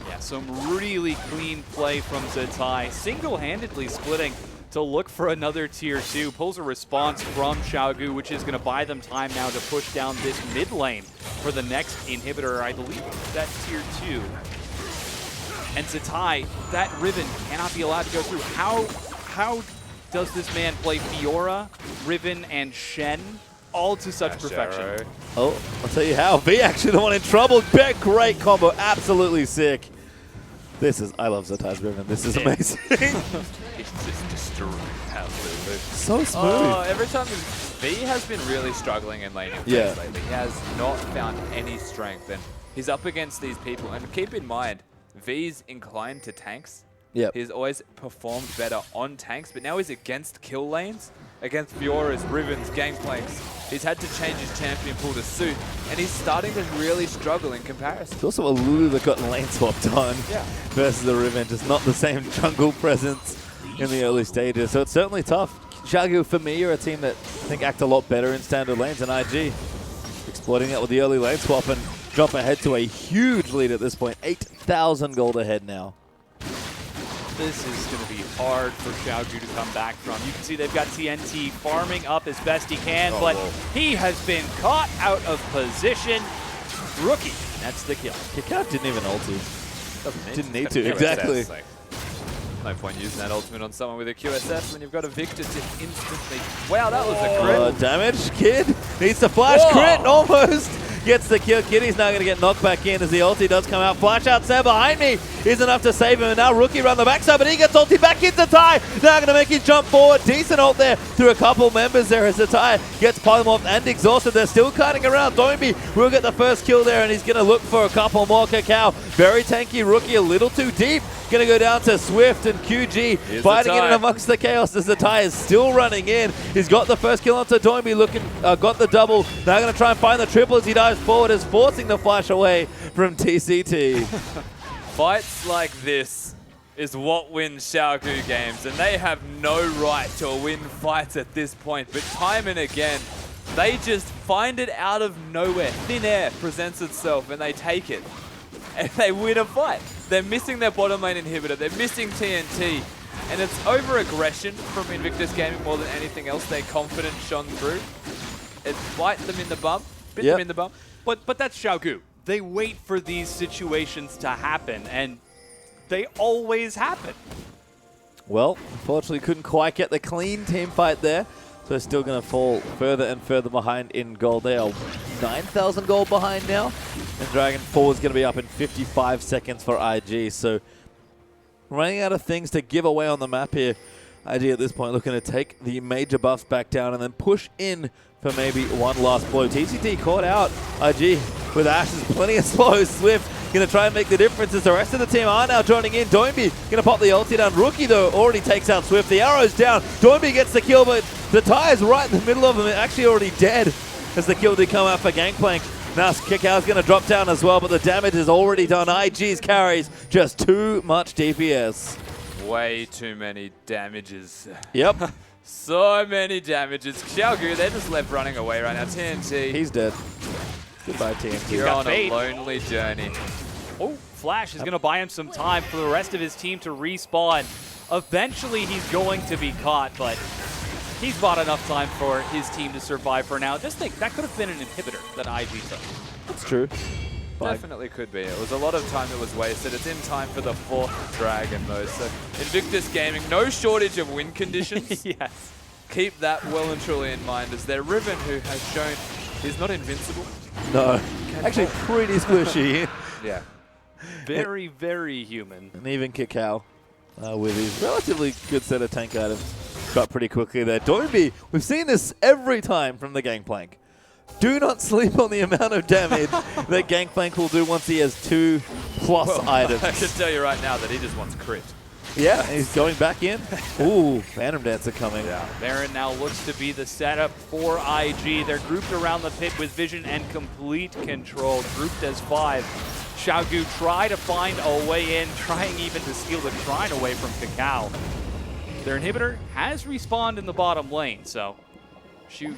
Yeah, some really clean play from Zatai, single-handedly splitting to look for another tier 2, pulls a response from Xiaogu, which is going to buy them time now to push down this mid lane for the next inhibitor. I believe that tier 2. And Zatai, that Riven cannot be allowed to go through. How does this man play Fiora, Riven, and Shen all to such perfection? Oh, I'll tell you how. V actually the one in trouble. Great combo, absolutely sick. I love Zatai's Riven. This is amazing. It's just destroyed. Absolutely. So smooth. Oh, every time V has been really struggling in laning phase lately. He has not found any strength, and he's up against these people. And keep in mind, V's inclined to tanks. Yep. He's always performed better on tanks, but now he's against kill lanes, against Fiora's, Rivens, Gangplanks. He's had to change his champion pool to suit, and he's starting to really struggle in comparison. It's also a Lulu that got lane swapped on versus the Riven. Just not the same jungle presence in the early stages, so it's certainly tough. Xiaogu, for me, are a team that I think act a lot better in standard lanes than IG. Exploiting that with the early lane swap and drop ahead to a huge lead at this point. 8,000 gold ahead now. This is going to be hard for Xiaogu to come back from. You can see they've got TNT farming up as best he can, but he has been caught out of position. Rookie, that's the kill. Kakao didn't even ulti. Didn't need to, exactly. No point using that ultimate on someone with a QSS when you've got a Victor to instantly... Wow, that was a crit. Damage, kid. Needs to flash crit, almost. gets the kill. Kitty's now going to get knocked back in as the ulti does come out. Flash out Sam behind me is enough to save him, and now Rookie around the backside, but he gets ulti back into Ty. Now going to make him jump forward. Decent ult there through a couple members there as the Ty gets polymorphed and exhausted. They're still kiting around. Doinby will get the first kill there, and he's going to look for a couple more. Kakao, very tanky Rookie, a little too deep. Going to go down to Swift and QG fighting in amongst the chaos as the Ty is still running in. He's got the first kill onto Doinby, got the double. Now going to try and find the triple as he dives forward, is forcing the flash away from TCT. Fights like this is what wins Xiaogu games, and they have no right to win fights at this point. But time and again, they just find it out of nowhere. Thin air presents itself, and they take it. And they win a fight. They're missing their bottom lane inhibitor. They're missing TNT. And it's over-aggression from Invictus Gaming more than anything else. Their confidence shone through. It bite them in the bum. Bit them in the bum. But that's Xiaogu. They wait for these situations to happen, and they always happen. Well, unfortunately couldn't quite get the clean team fight there. So still going to fall further and further behind in gold. They are 9,000 gold behind now. And Dragon 4 is going to be up in 55 seconds for IG. So running out of things to give away on the map here. IG at this point looking to take the major buffs back down and then push in for maybe one last blow. TCT caught out IG with Ashes, plenty of slows. Swift going to try and make the difference as the rest of the team are now joining in. Doinby going to pop the ulti down. Rookie, though, already takes out Swift. The arrow's down. Doinby gets the kill, but the Ty is right in the middle of him. Actually already dead as the kill did come out for Gangplank. Now Kickout's going to drop down as well, but the damage is already done. IG's carries just too much DPS. Way too many damages. Yep. So many damages. Xiaogu, they're just left running away right now. TNT. He's dead. Goodbye, TNT. You're on a lonely journey. Oh, Flash is going to buy him some time for the rest of his team to respawn. Eventually, he's going to be caught, but he's bought enough time for his team to survive for now. Just think, that could have been an inhibitor that IG took. That's true. Definitely could be. It was a lot of time that was wasted. It's in time for the 4th dragon, though. So Invictus Gaming, no shortage of win conditions. Yes. Keep that well and truly in mind, as their Riven, who has shown he's not invincible. No. Actually, pretty squishy. Yeah. Very, very human. And even Kickout with his relatively good set of tank items got pretty quickly there. Doinby, we've seen this every time from the Gangplank. Do not sleep on the amount of damage that Gangplank will do once he has 2+ items. I can tell you right now that he just wants crit. Yeah, he's going back in. Ooh, Phantom Dancer coming. Yeah. Baron now looks to be the setup for IG. They're grouped around the pit with vision and complete control, grouped as 5. Xiaogu try to find a way in, trying even to steal the shrine away from Kakao. Their inhibitor has respawned in the bottom lane, so shoot.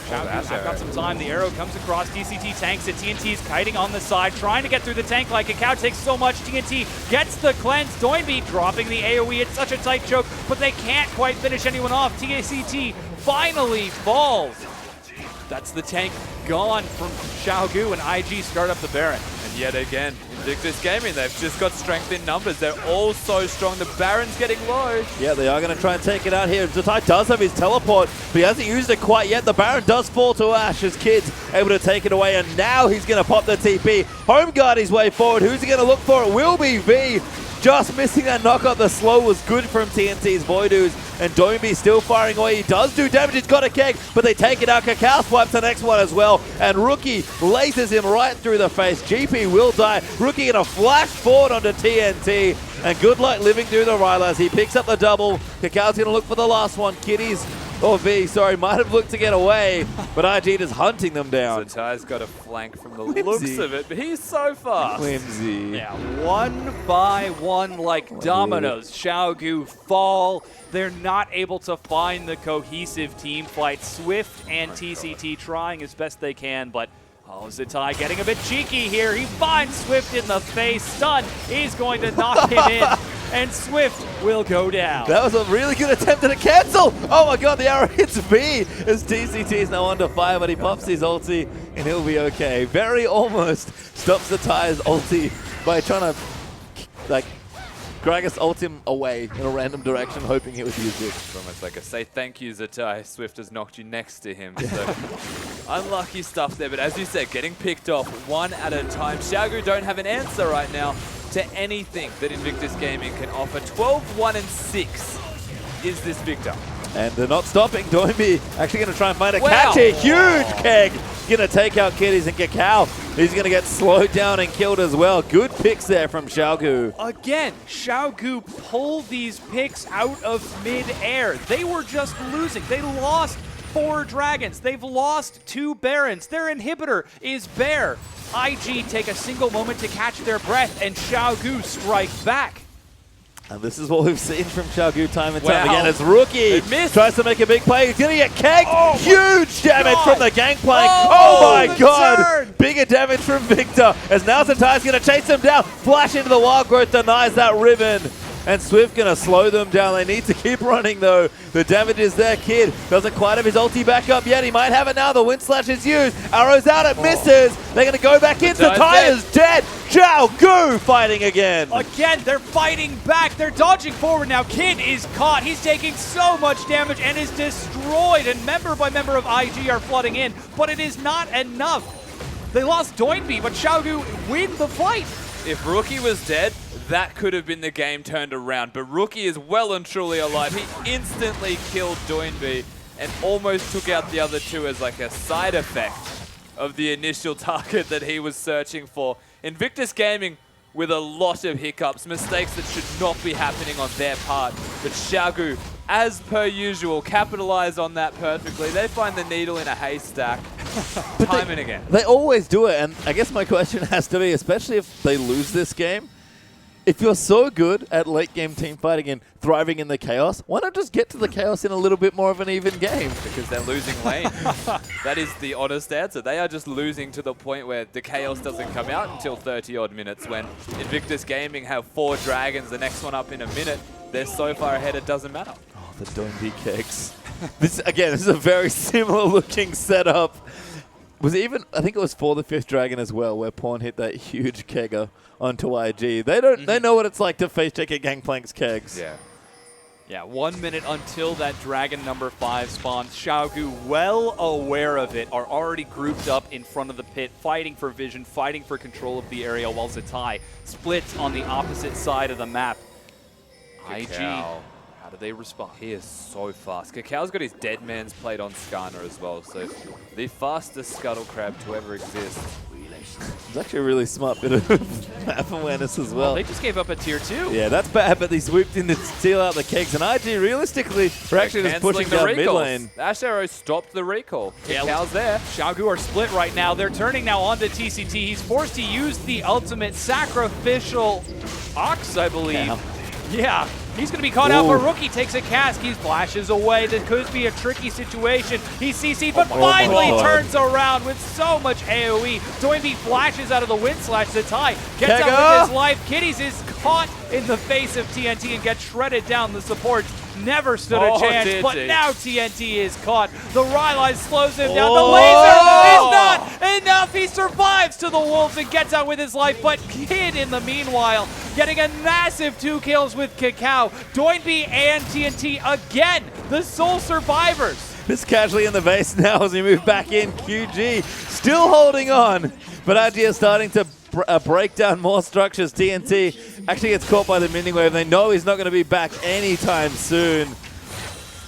Xiaogu's got some time. The arrow comes across. TCT tanks it. TNT's kiting on the side, trying to get through the tank like Kakao takes so much. TNT gets the cleanse. Doinby dropping the AoE. It's such a tight choke, but they can't quite finish anyone off. TCT finally falls. That's the tank gone from Xiaogu, and IG start up the Baron. And yet again, Invictus Gaming, they've just got strength in numbers. They're all so strong. The Baron's getting low. Yeah, they are going to try and take it out here. Zatai does have his teleport, but he hasn't used it quite yet. The Baron does fall to Ash as Kid's able to take it away, and now he's going to pop the TP. Home guard his way forward. Who's he going to look for? It will be V. Just missing that knockout. The slow was good from TNT's Voidoos, and Doinby still firing away. He does do damage. He's got a keg, but they take it out. Kakao swipes the next one as well, and Rookie laces him right through the face. GP will die. Rookie gonna flash forward onto TNT, and good luck living through the Rylas. He picks up the double. Kakao's gonna look for the last one. Kitty's, or V, sorry, might have looked to get away, but IG is hunting them down. Zatai's got a flank from the looks of it, but he's so fast. Whimsy. Yeah, one by one, like dominoes. Xiaogu fall. They're not able to find the cohesive team fight. Swift and TCT trying as best they can, but Zatai getting a bit cheeky here. He finds Swift in the face. Stun. He's going to knock him in, and Swift will go down. That was a really good attempt at a cancel. Oh my god, the arrow hits V as TCT is now under fire, but he pops his ulti and he'll be okay. Very almost stops the Ty's ulti by trying to Gragas ult him away in a random direction, hoping he would use it. It's almost like a say thank you, Zatai. Swift has knocked you next to him. So unlucky stuff there, but as you said, getting picked off one at a time. Xiaogu don't have an answer right now to anything that Invictus Gaming can offer. 12-1-6 is this victor. And they're not stopping. Doinby actually going to try and find a Wow. catch here. Huge keg. Going to take out Kitties, and Kakao, he's going to get slowed down and killed as well. Good picks there from Xiaogu. Again, Xiaogu pulled these picks out of mid-air. They were just losing. They lost 4 dragons. They've lost 2 barons. Their inhibitor is bare. IG take a single moment to catch their breath, and Xiaogu strike back. And this is what we've seen from Xiaogu time and Wow. time again. It's Rookie. It missed. Tries to make a big play. He's going to get kegged. Oh Huge damage God. from the gangplank. Oh, Oh, my the God. turn. Bigger damage from Victor. As now Zatai's going to chase him down. Flash into the wild growth, denies that ribbon. And Swift going to slow them down. They need to keep running, though. The damage is there. Kid doesn't quite have his ulti back up yet. He might have it now. The wind slash is used. Arrows out. It misses. They're going to go back in. Zatai is dead. Xiaogu fighting again. Again, they're fighting back. They're dodging forward now. Kid is caught. He's taking so much damage and is destroyed. And member by member of IG are flooding in. But it is not enough. They lost Doinby, but Xiaogu win the fight. If Rookie was dead, that could have been the game turned around. But Rookie is well and truly alive. He instantly killed Doinby and almost took out the other 2 as like a side effect of the initial target that he was searching for. Invictus Gaming with a lot of hiccups, mistakes that should not be happening on their part. But Xiaogu, as per usual, capitalize on that perfectly. They find the needle in a haystack time and again. They always do it, and I guess my question has to be, especially if they lose this game, if you're so good at late game team fighting and thriving in the chaos, why not just get to the chaos in a little bit more of an even game? Because they're losing lane. That is the honest answer. They are just losing to the point where the chaos doesn't come out until 30-odd minutes, when Invictus Gaming have 4 dragons, the next one up in a minute. They're so far ahead it doesn't matter. Oh, the Doinby kegs. This is a very similar looking setup. Was it even, I think it was for the 5th dragon as well, where Pawn hit that huge kegger onto IG. They know what it's like to face check at Gangplank's kegs. Yeah. Yeah, 1 minute until that dragon number 5 spawns. Xiaogu, well aware of it, are already grouped up in front of the pit, fighting for vision, fighting for control of the area, while Zatai splits on the opposite side of the map. IG, how do they respond? He is so fast. Kakao's got his dead man's plate on Skarner as well, so the fastest scuttle crab to ever exist. It's actually a really smart bit of map awareness as well. They just gave up a tier 2. Yeah, that's bad, but they swooped in to steal out the kegs. And IG, realistically, we're actually just pushing down mid lane. Ash Arrow stopped the recall. Yeah, Kakao's there. Xiaogu are split right now. They're turning now onto TCT. He's forced to use the ultimate sacrificial ox, I believe. Yeah, he's going to be caught out, but Rookie takes a cask. He flashes away. This could be a tricky situation. He's CC'd, but finally turns around with so much AoE. Doinby flashes out of the wind slash. Zatai gets out with his life. Kitties is caught in the face of TNT and gets shredded down. The supports never stood a chance, but now TNT is caught. The Rylai slows him down. The laser is not enough. He survives to the wolves and gets out with his life, but Kid in the meanwhile getting a massive 2 kills with Kakao. Doinby and TNT again, the sole survivors. This casually in the base now as we move back in. QG still holding on, but IG is starting to break down more structures. TNT actually gets caught by the mending wave. They know he's not going to be back anytime soon.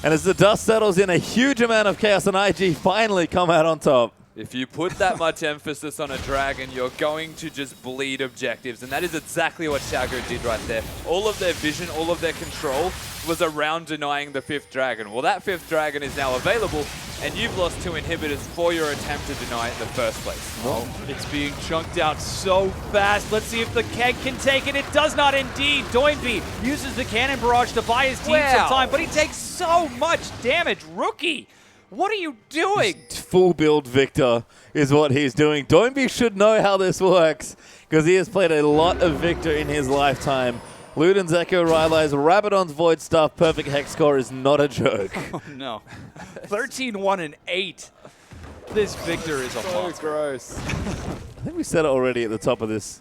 And as the dust settles in, a huge amount of chaos, and IG finally come out on top. If you put that much emphasis on a dragon, you're going to just bleed objectives. And that is exactly what Xiaogu did right there. All of their vision, all of their control was around denying the 5th dragon. Well, that 5th dragon is now available, and you've lost 2 inhibitors for your attempt to deny it in the first place. Oh, it's being chunked out so fast. Let's see if the keg can take it. It does not indeed. Doinby uses the cannon barrage to buy his team some time, but he takes so much damage. Rookie, what are you doing? Full build Victor is what he's doing. Doinby should know how this works because he has played a lot of Victor in his lifetime. Luden's Echo, Rylai's, Rabadon's Void Stuff, perfect hex score is not a joke. Oh, no. 13-1-8. This Victor is a monster. Gross. I think we said it already at the top of this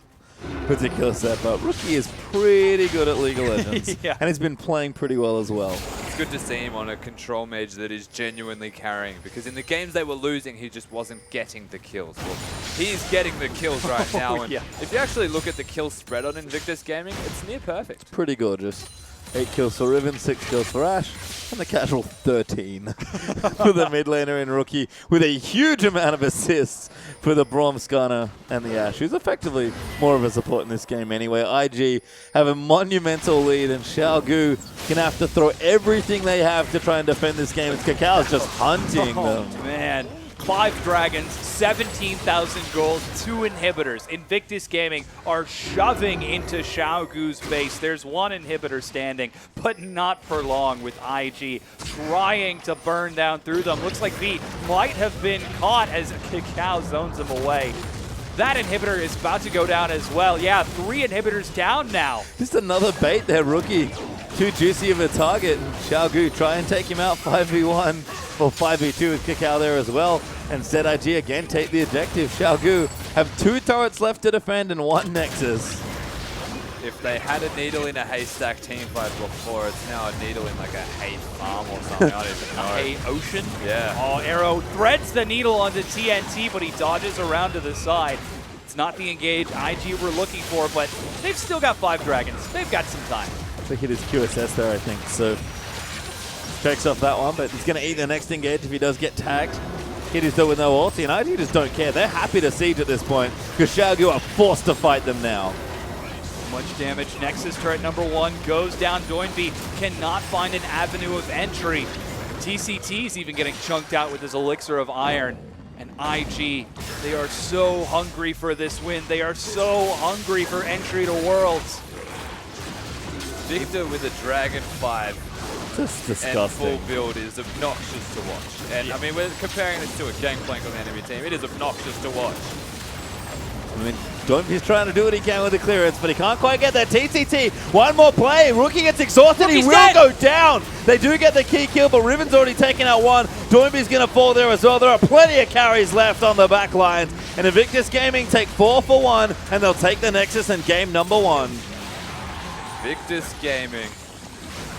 particular set, but Rookie is pretty good at League of Legends. Yeah. And he's been playing pretty well as well. It's good to see him on a control mage that is genuinely carrying, because in the games they were losing, he just wasn't getting the kills. Well, he's getting the kills right now. And yeah. if you actually look at the kill spread on Invictus Gaming, it's near perfect. Pretty gorgeous. 8 kills for Riven, 6 kills for Ash, and the casual 13 for the mid laner in Rookie, with a huge amount of assists for the Braum, Skarner, and the Ash, who's effectively more of a support in this game anyway. IG have a monumental lead, and Xiaogu can have to throw everything they have to try and defend this game. It's Cacao just hunting them. Man. 5 dragons, 17,000 gold, 2 inhibitors. Invictus Gaming are shoving into Xiaogu's face. There's 1 inhibitor standing, but not for long, with IG trying to burn down through them. Looks like V might have been caught as Cacao zones him away. That inhibitor is about to go down as well. Yeah, 3 inhibitors down now. Just another bait there, Rookie. Too juicy of a target. And Xiaogu try and take him out 5v1. Or 5v2 with Cacao there as well. And ZIG again take the objective. Xiaogu have 2 turrets left to defend and 1 Nexus. If they had a needle in a haystack team fight before, it's now a needle in like a hay farm or something. I don't even know. A ocean? Yeah. Oh, Arrow threads the needle onto TNT, but he dodges around to the side. It's not the engage IG we're looking for, but they've still got 5 dragons. They've got some time. So hit his QSS there, I think. So checks off that one, but he's going to eat the next engage if he does get tagged. Hit is though with no ulti, and IG just don't care. They're happy to siege at this point, because Xiaogu are forced to fight them now. Much damage. Nexus turret number 1 goes down. Doinby cannot find an avenue of entry. TCT's even getting chunked out with his elixir of iron. And IG, they are so hungry for this win. They are so hungry for entry to Worlds. Victor with a Dragon 5 Just and disgusting. full build is obnoxious to watch. And I mean, we're comparing this to a Gangplank on the enemy team. It is obnoxious to watch. I mean, Doinby's trying to do what he can with the clearance, but he can't quite get that TCT. One more play. Rookie gets exhausted. Rookie's he will dead. go down. They do get the key kill, but Riven's already taken out 1. Doinby's going to fall there as well. There are plenty of carries left on the back lines. And Invictus Gaming take 4 for 1, and they'll take the Nexus in game number 1. Victus Gaming.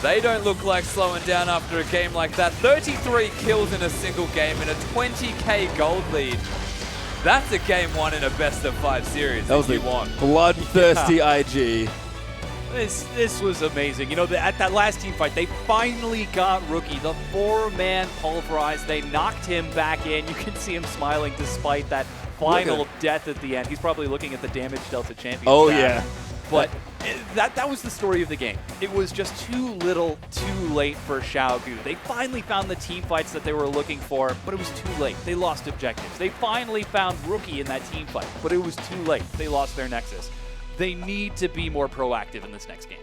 They don't look like slowing down after a game like that. 33 kills in a single game and a 20k gold lead. That's a game 1 in a best of 5 series. That was if the you want. bloodthirsty IG. This was amazing. You know, at that last team fight, they finally got Rookie. The 4-man pulverized. They knocked him back in. You can see him smiling despite that final death at the end. He's probably looking at the damage Delta champion. Oh, stat. yeah. But that was the story of the game. It was just too little, too late for Xiaogu. They finally found the team fights that they were looking for, but it was too late. They lost objectives. They finally found Rookie in that team fight, but it was too late. They lost their Nexus. They need to be more proactive in this next game.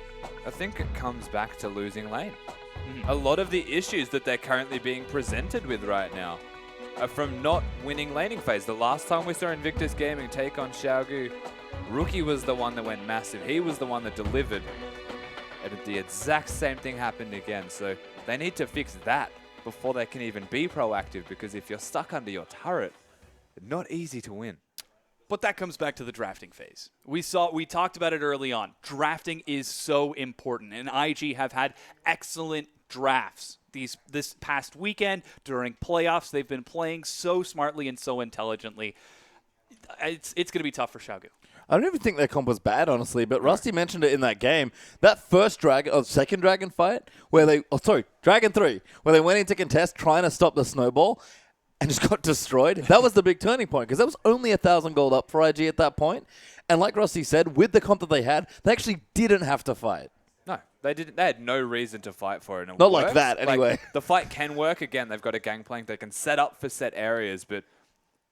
I think it comes back to losing lane. A lot of the issues that they're currently being presented with right now are from not winning laning phase. The last time we saw Invictus Gaming take on Xiaogu, Rookie was the one that went massive. He was the one that delivered. And the exact same thing happened again. So they need to fix that before they can even be proactive, because if you're stuck under your turret, it's not easy to win. But that comes back to the drafting phase. We talked about it early on. Drafting is so important, and IG have had excellent drafts. This past weekend, during playoffs, they've been playing so smartly and so intelligently. It's going to be tough for Xiaogu. I don't even think their comp was bad, honestly, but Rusty mentioned it in that game. That second dragon fight, Dragon 3, where they went into contest trying to stop the snowball and just got destroyed. That was the big turning point, because that was only 1,000 gold up for IG at that point. And like Rusty said, with the comp that they had, they actually didn't have to fight. No, they didn't. They had no reason to fight for it. And it Not like works. that, anyway. Like, the fight can work. Again, they've got a Gangplank that can set up for set areas, but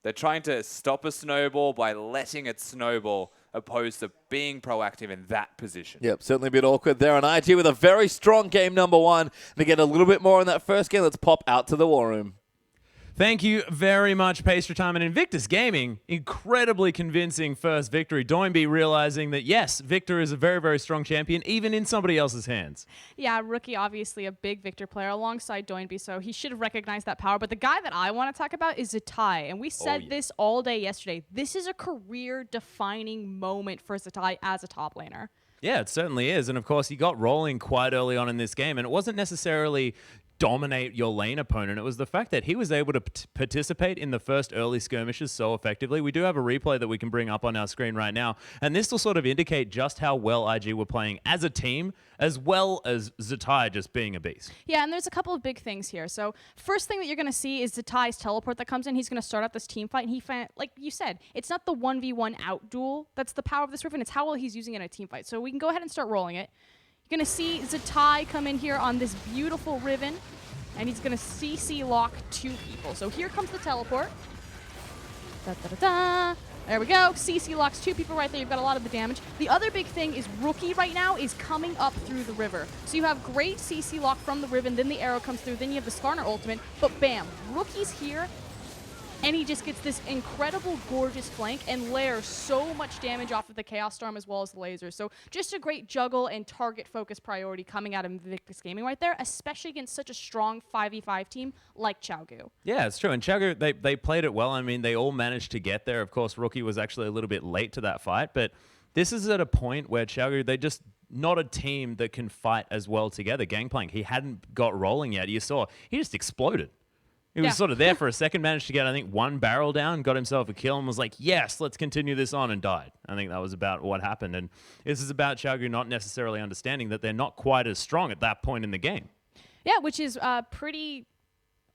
they're trying to stop a snowball by letting it snowball, opposed to being proactive in that position. Yep, certainly a bit awkward there on IG with a very strong game number 1. To get a little bit more in that first game, let's pop out to the war room. Thank you very much, Best Turnament. Invictus Gaming, incredibly convincing first victory. Doinby realizing that, yes, Victor is a very, very strong champion, even in somebody else's hands. Yeah, Rookie, obviously a big Victor player alongside Doinby, so he should have recognized that power. But the guy that I want to talk about is Zatai, and we said this all day yesterday. This is a career-defining moment for Zatai as a top laner. Yeah, it certainly is. And of course, he got rolling quite early on in this game, and it wasn't necessarily dominate your lane opponent. It was the fact that he was able to participate in the first early skirmishes so effectively. We do have a replay that we can bring up on our screen right now, and this will sort of indicate just how well IG were playing as a team, as well as Zatai just being a beast. Yeah, and there's a couple of big things here. So first thing that you're going to see is Zatai's teleport that comes in. He's going to start up this team fight, and like you said, it's not the 1v1 out duel that's the power of this Riven, it's how well he's using it in a team fight. So we can go ahead and start rolling it. You're going to see Zatai come in here on this beautiful Riven, and he's going to CC lock 2 people. So here comes the teleport. Da-da-da-da. There we go. CC locks 2 people right there. You've got a lot of the damage. The other big thing is Rookie right now is coming up through the river. So you have great CC lock from the Riven, then the arrow comes through, then you have the Skarner ultimate, but bam, Rookie's here, and he just gets this incredible, gorgeous flank and layers so much damage off of the Chaos Storm as well as the lasers. So just a great juggle and target focus priority coming out of Invictus Gaming right there, especially against such a strong 5v5 team like Xiaogu. Yeah, it's true. And Xiaogu, they played it well. I mean, they all managed to get there. Of course, Rookie was actually a little bit late to that fight, but this is at a point where Xiaogu, they just not a team that can fight as well together. Gangplank, he hadn't got rolling yet. You saw, he just exploded. He was sort of there for a second, managed to get, I think, 1 barrel down, got himself a kill, and was like, yes, let's continue this on, and died. I think that was about what happened. And this is about Xiaogu not necessarily understanding that they're not quite as strong at that point in the game. Yeah, which is pretty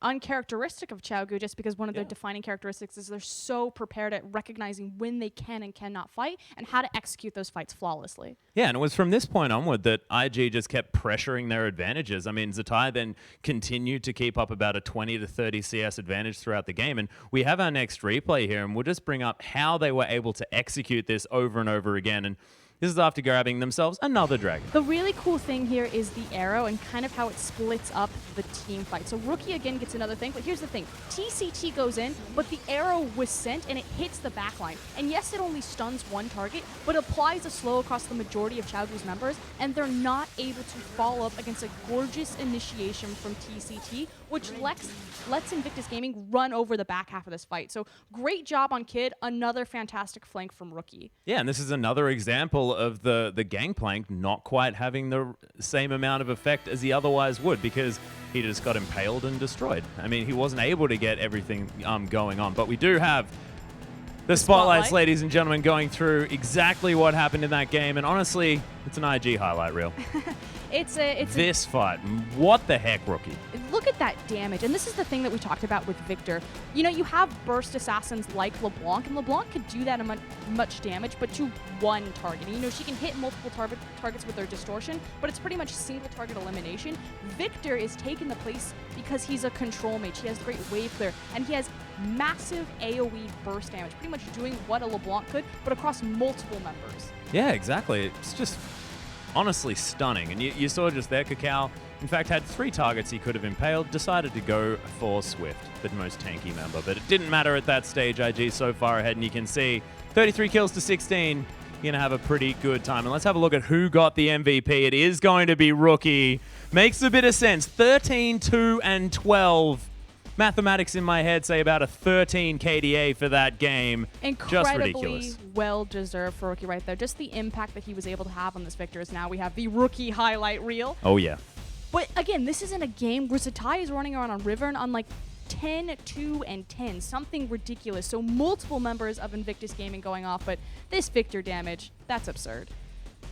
uncharacteristic of Xiaogu, just because one of their defining characteristics is they're so prepared at recognizing when they can and cannot fight and how to execute those fights flawlessly. Yeah, and it was from this point onward that IG just kept pressuring their advantages. I mean, Zatai then continued to keep up about a 20 to 30 CS advantage throughout the game, and we have our next replay here, and we'll just bring up how they were able to execute this over and over again. And this is after grabbing themselves another dragon. The really cool thing here is the arrow and kind of how it splits up the team fight. So Rookie again gets another thing, but here's the thing. TCT goes in, but the arrow was sent and it hits the backline. And yes, it only stuns 1 target, but applies a slow across the majority of Xiaogu's members, and they're not able to follow up against a gorgeous initiation from TCT, which lets Invictus Gaming run over the back half of this fight. So great job on Kid, another fantastic flank from Rookie. Yeah, and this is another example of the Gangplank not quite having the same amount of effect as he otherwise would, because he just got impaled and destroyed. I mean, he wasn't able to get everything going on, but we do have the spotlights, ladies and gentlemen, going through exactly what happened in that game, and honestly, it's an IG highlight reel. It's this fight, what the heck, Rookie? Look at that damage, and this is the thing that we talked about with Victor. You know, you have burst assassins like LeBlanc, and LeBlanc could do that much damage, but to 1 target. And, you know, she can hit multiple targets with her distortion, but it's pretty much single target elimination. Victor is taking the place because he's a control mage. He has great wave clear, and he has massive AoE burst damage, pretty much doing what a LeBlanc could, but across multiple members. Yeah, exactly. It's just honestly stunning. And you saw just there, Kakao, in fact, had 3 targets he could have impaled, decided to go for Swift, the most tanky member. But it didn't matter at that stage. IG so far ahead, and you can see 33 kills to 16. You're going to have a pretty good time. And let's have a look at who got the MVP. It is going to be Rookie. Makes a bit of sense. 13, 2, and 12. Mathematics in my head say about a 13 KDA for that game. Just ridiculous. Well deserved for Rookie right there. Just the impact that he was able to have on this Victor is now we have the Rookie highlight reel. Oh, yeah. But again, this isn't a game where Zatai is running around on River on like 10, 2, and 10. Something ridiculous. So multiple members of Invictus Gaming going off, but this Victor damage, that's absurd.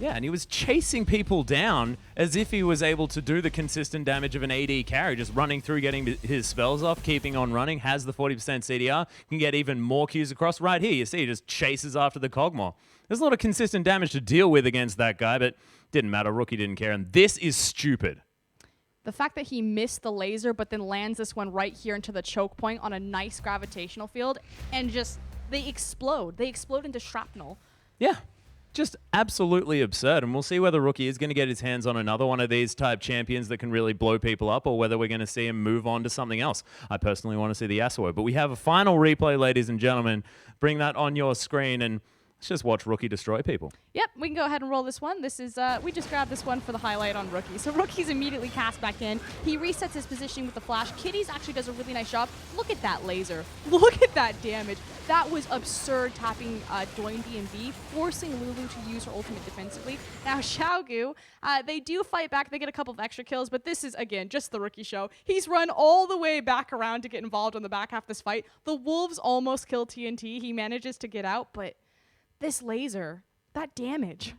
Yeah, and he was chasing people down as if he was able to do the consistent damage of an AD carry, just running through, getting his spells off, keeping on running, has the 40% CDR, can get even more Qs across. Right here, you see, he just chases after the Kog'Maw. There's a lot of consistent damage to deal with against that guy, but didn't matter. Rookie didn't care, and this is stupid. The fact that he missed the laser, but then lands this one right here into the choke point on a nice gravitational field, and just, they explode. They explode into shrapnel. Yeah. just absolutely absurd. And we'll see whether Rookie is going to get his hands on another one of these type champions that can really blow people up, or whether we're going to see him move on to something else. I personally want to see the Yasuo. But we have a final replay, ladies and gentlemen. Bring that on your screen, and let's just watch Rookie destroy people. Yep, we can go ahead and roll this one. This is, we just grabbed this one for the highlight on Rookie. So Rookie's immediately cast back in. He resets his positioning with the flash. Kitty's actually does a really nice job. Look at that laser. Look at that damage. That was absurd, tapping Doin B&B, forcing Lulu to use her ultimate defensively. Now Xiaogu, they do fight back. They get a couple of extra kills, but this is, again, just the Rookie show. He's run all the way back around to get involved on the back half of this fight. The Wolves almost kill TNT. He manages to get out, but this laser, that damage.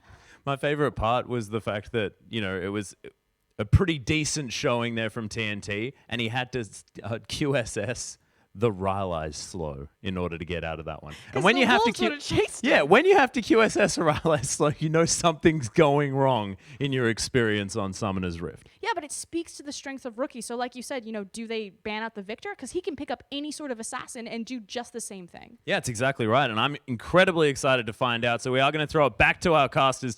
My favorite part was the fact that, you know, it was a pretty decent showing there from TNT, and he had to QSS the Rylai's slow in order to get out of that one. And when you have to when you have to QSS a Rylai's slow, you know something's going wrong in your experience on Summoner's Rift. Yeah, but it speaks to the strength of Rookie. So like you said, you know, do they ban out the Victor? Because he can pick up any sort of assassin and do just the same thing. Yeah, it's exactly right. And I'm incredibly excited to find out. So we are going to throw it back to our casters to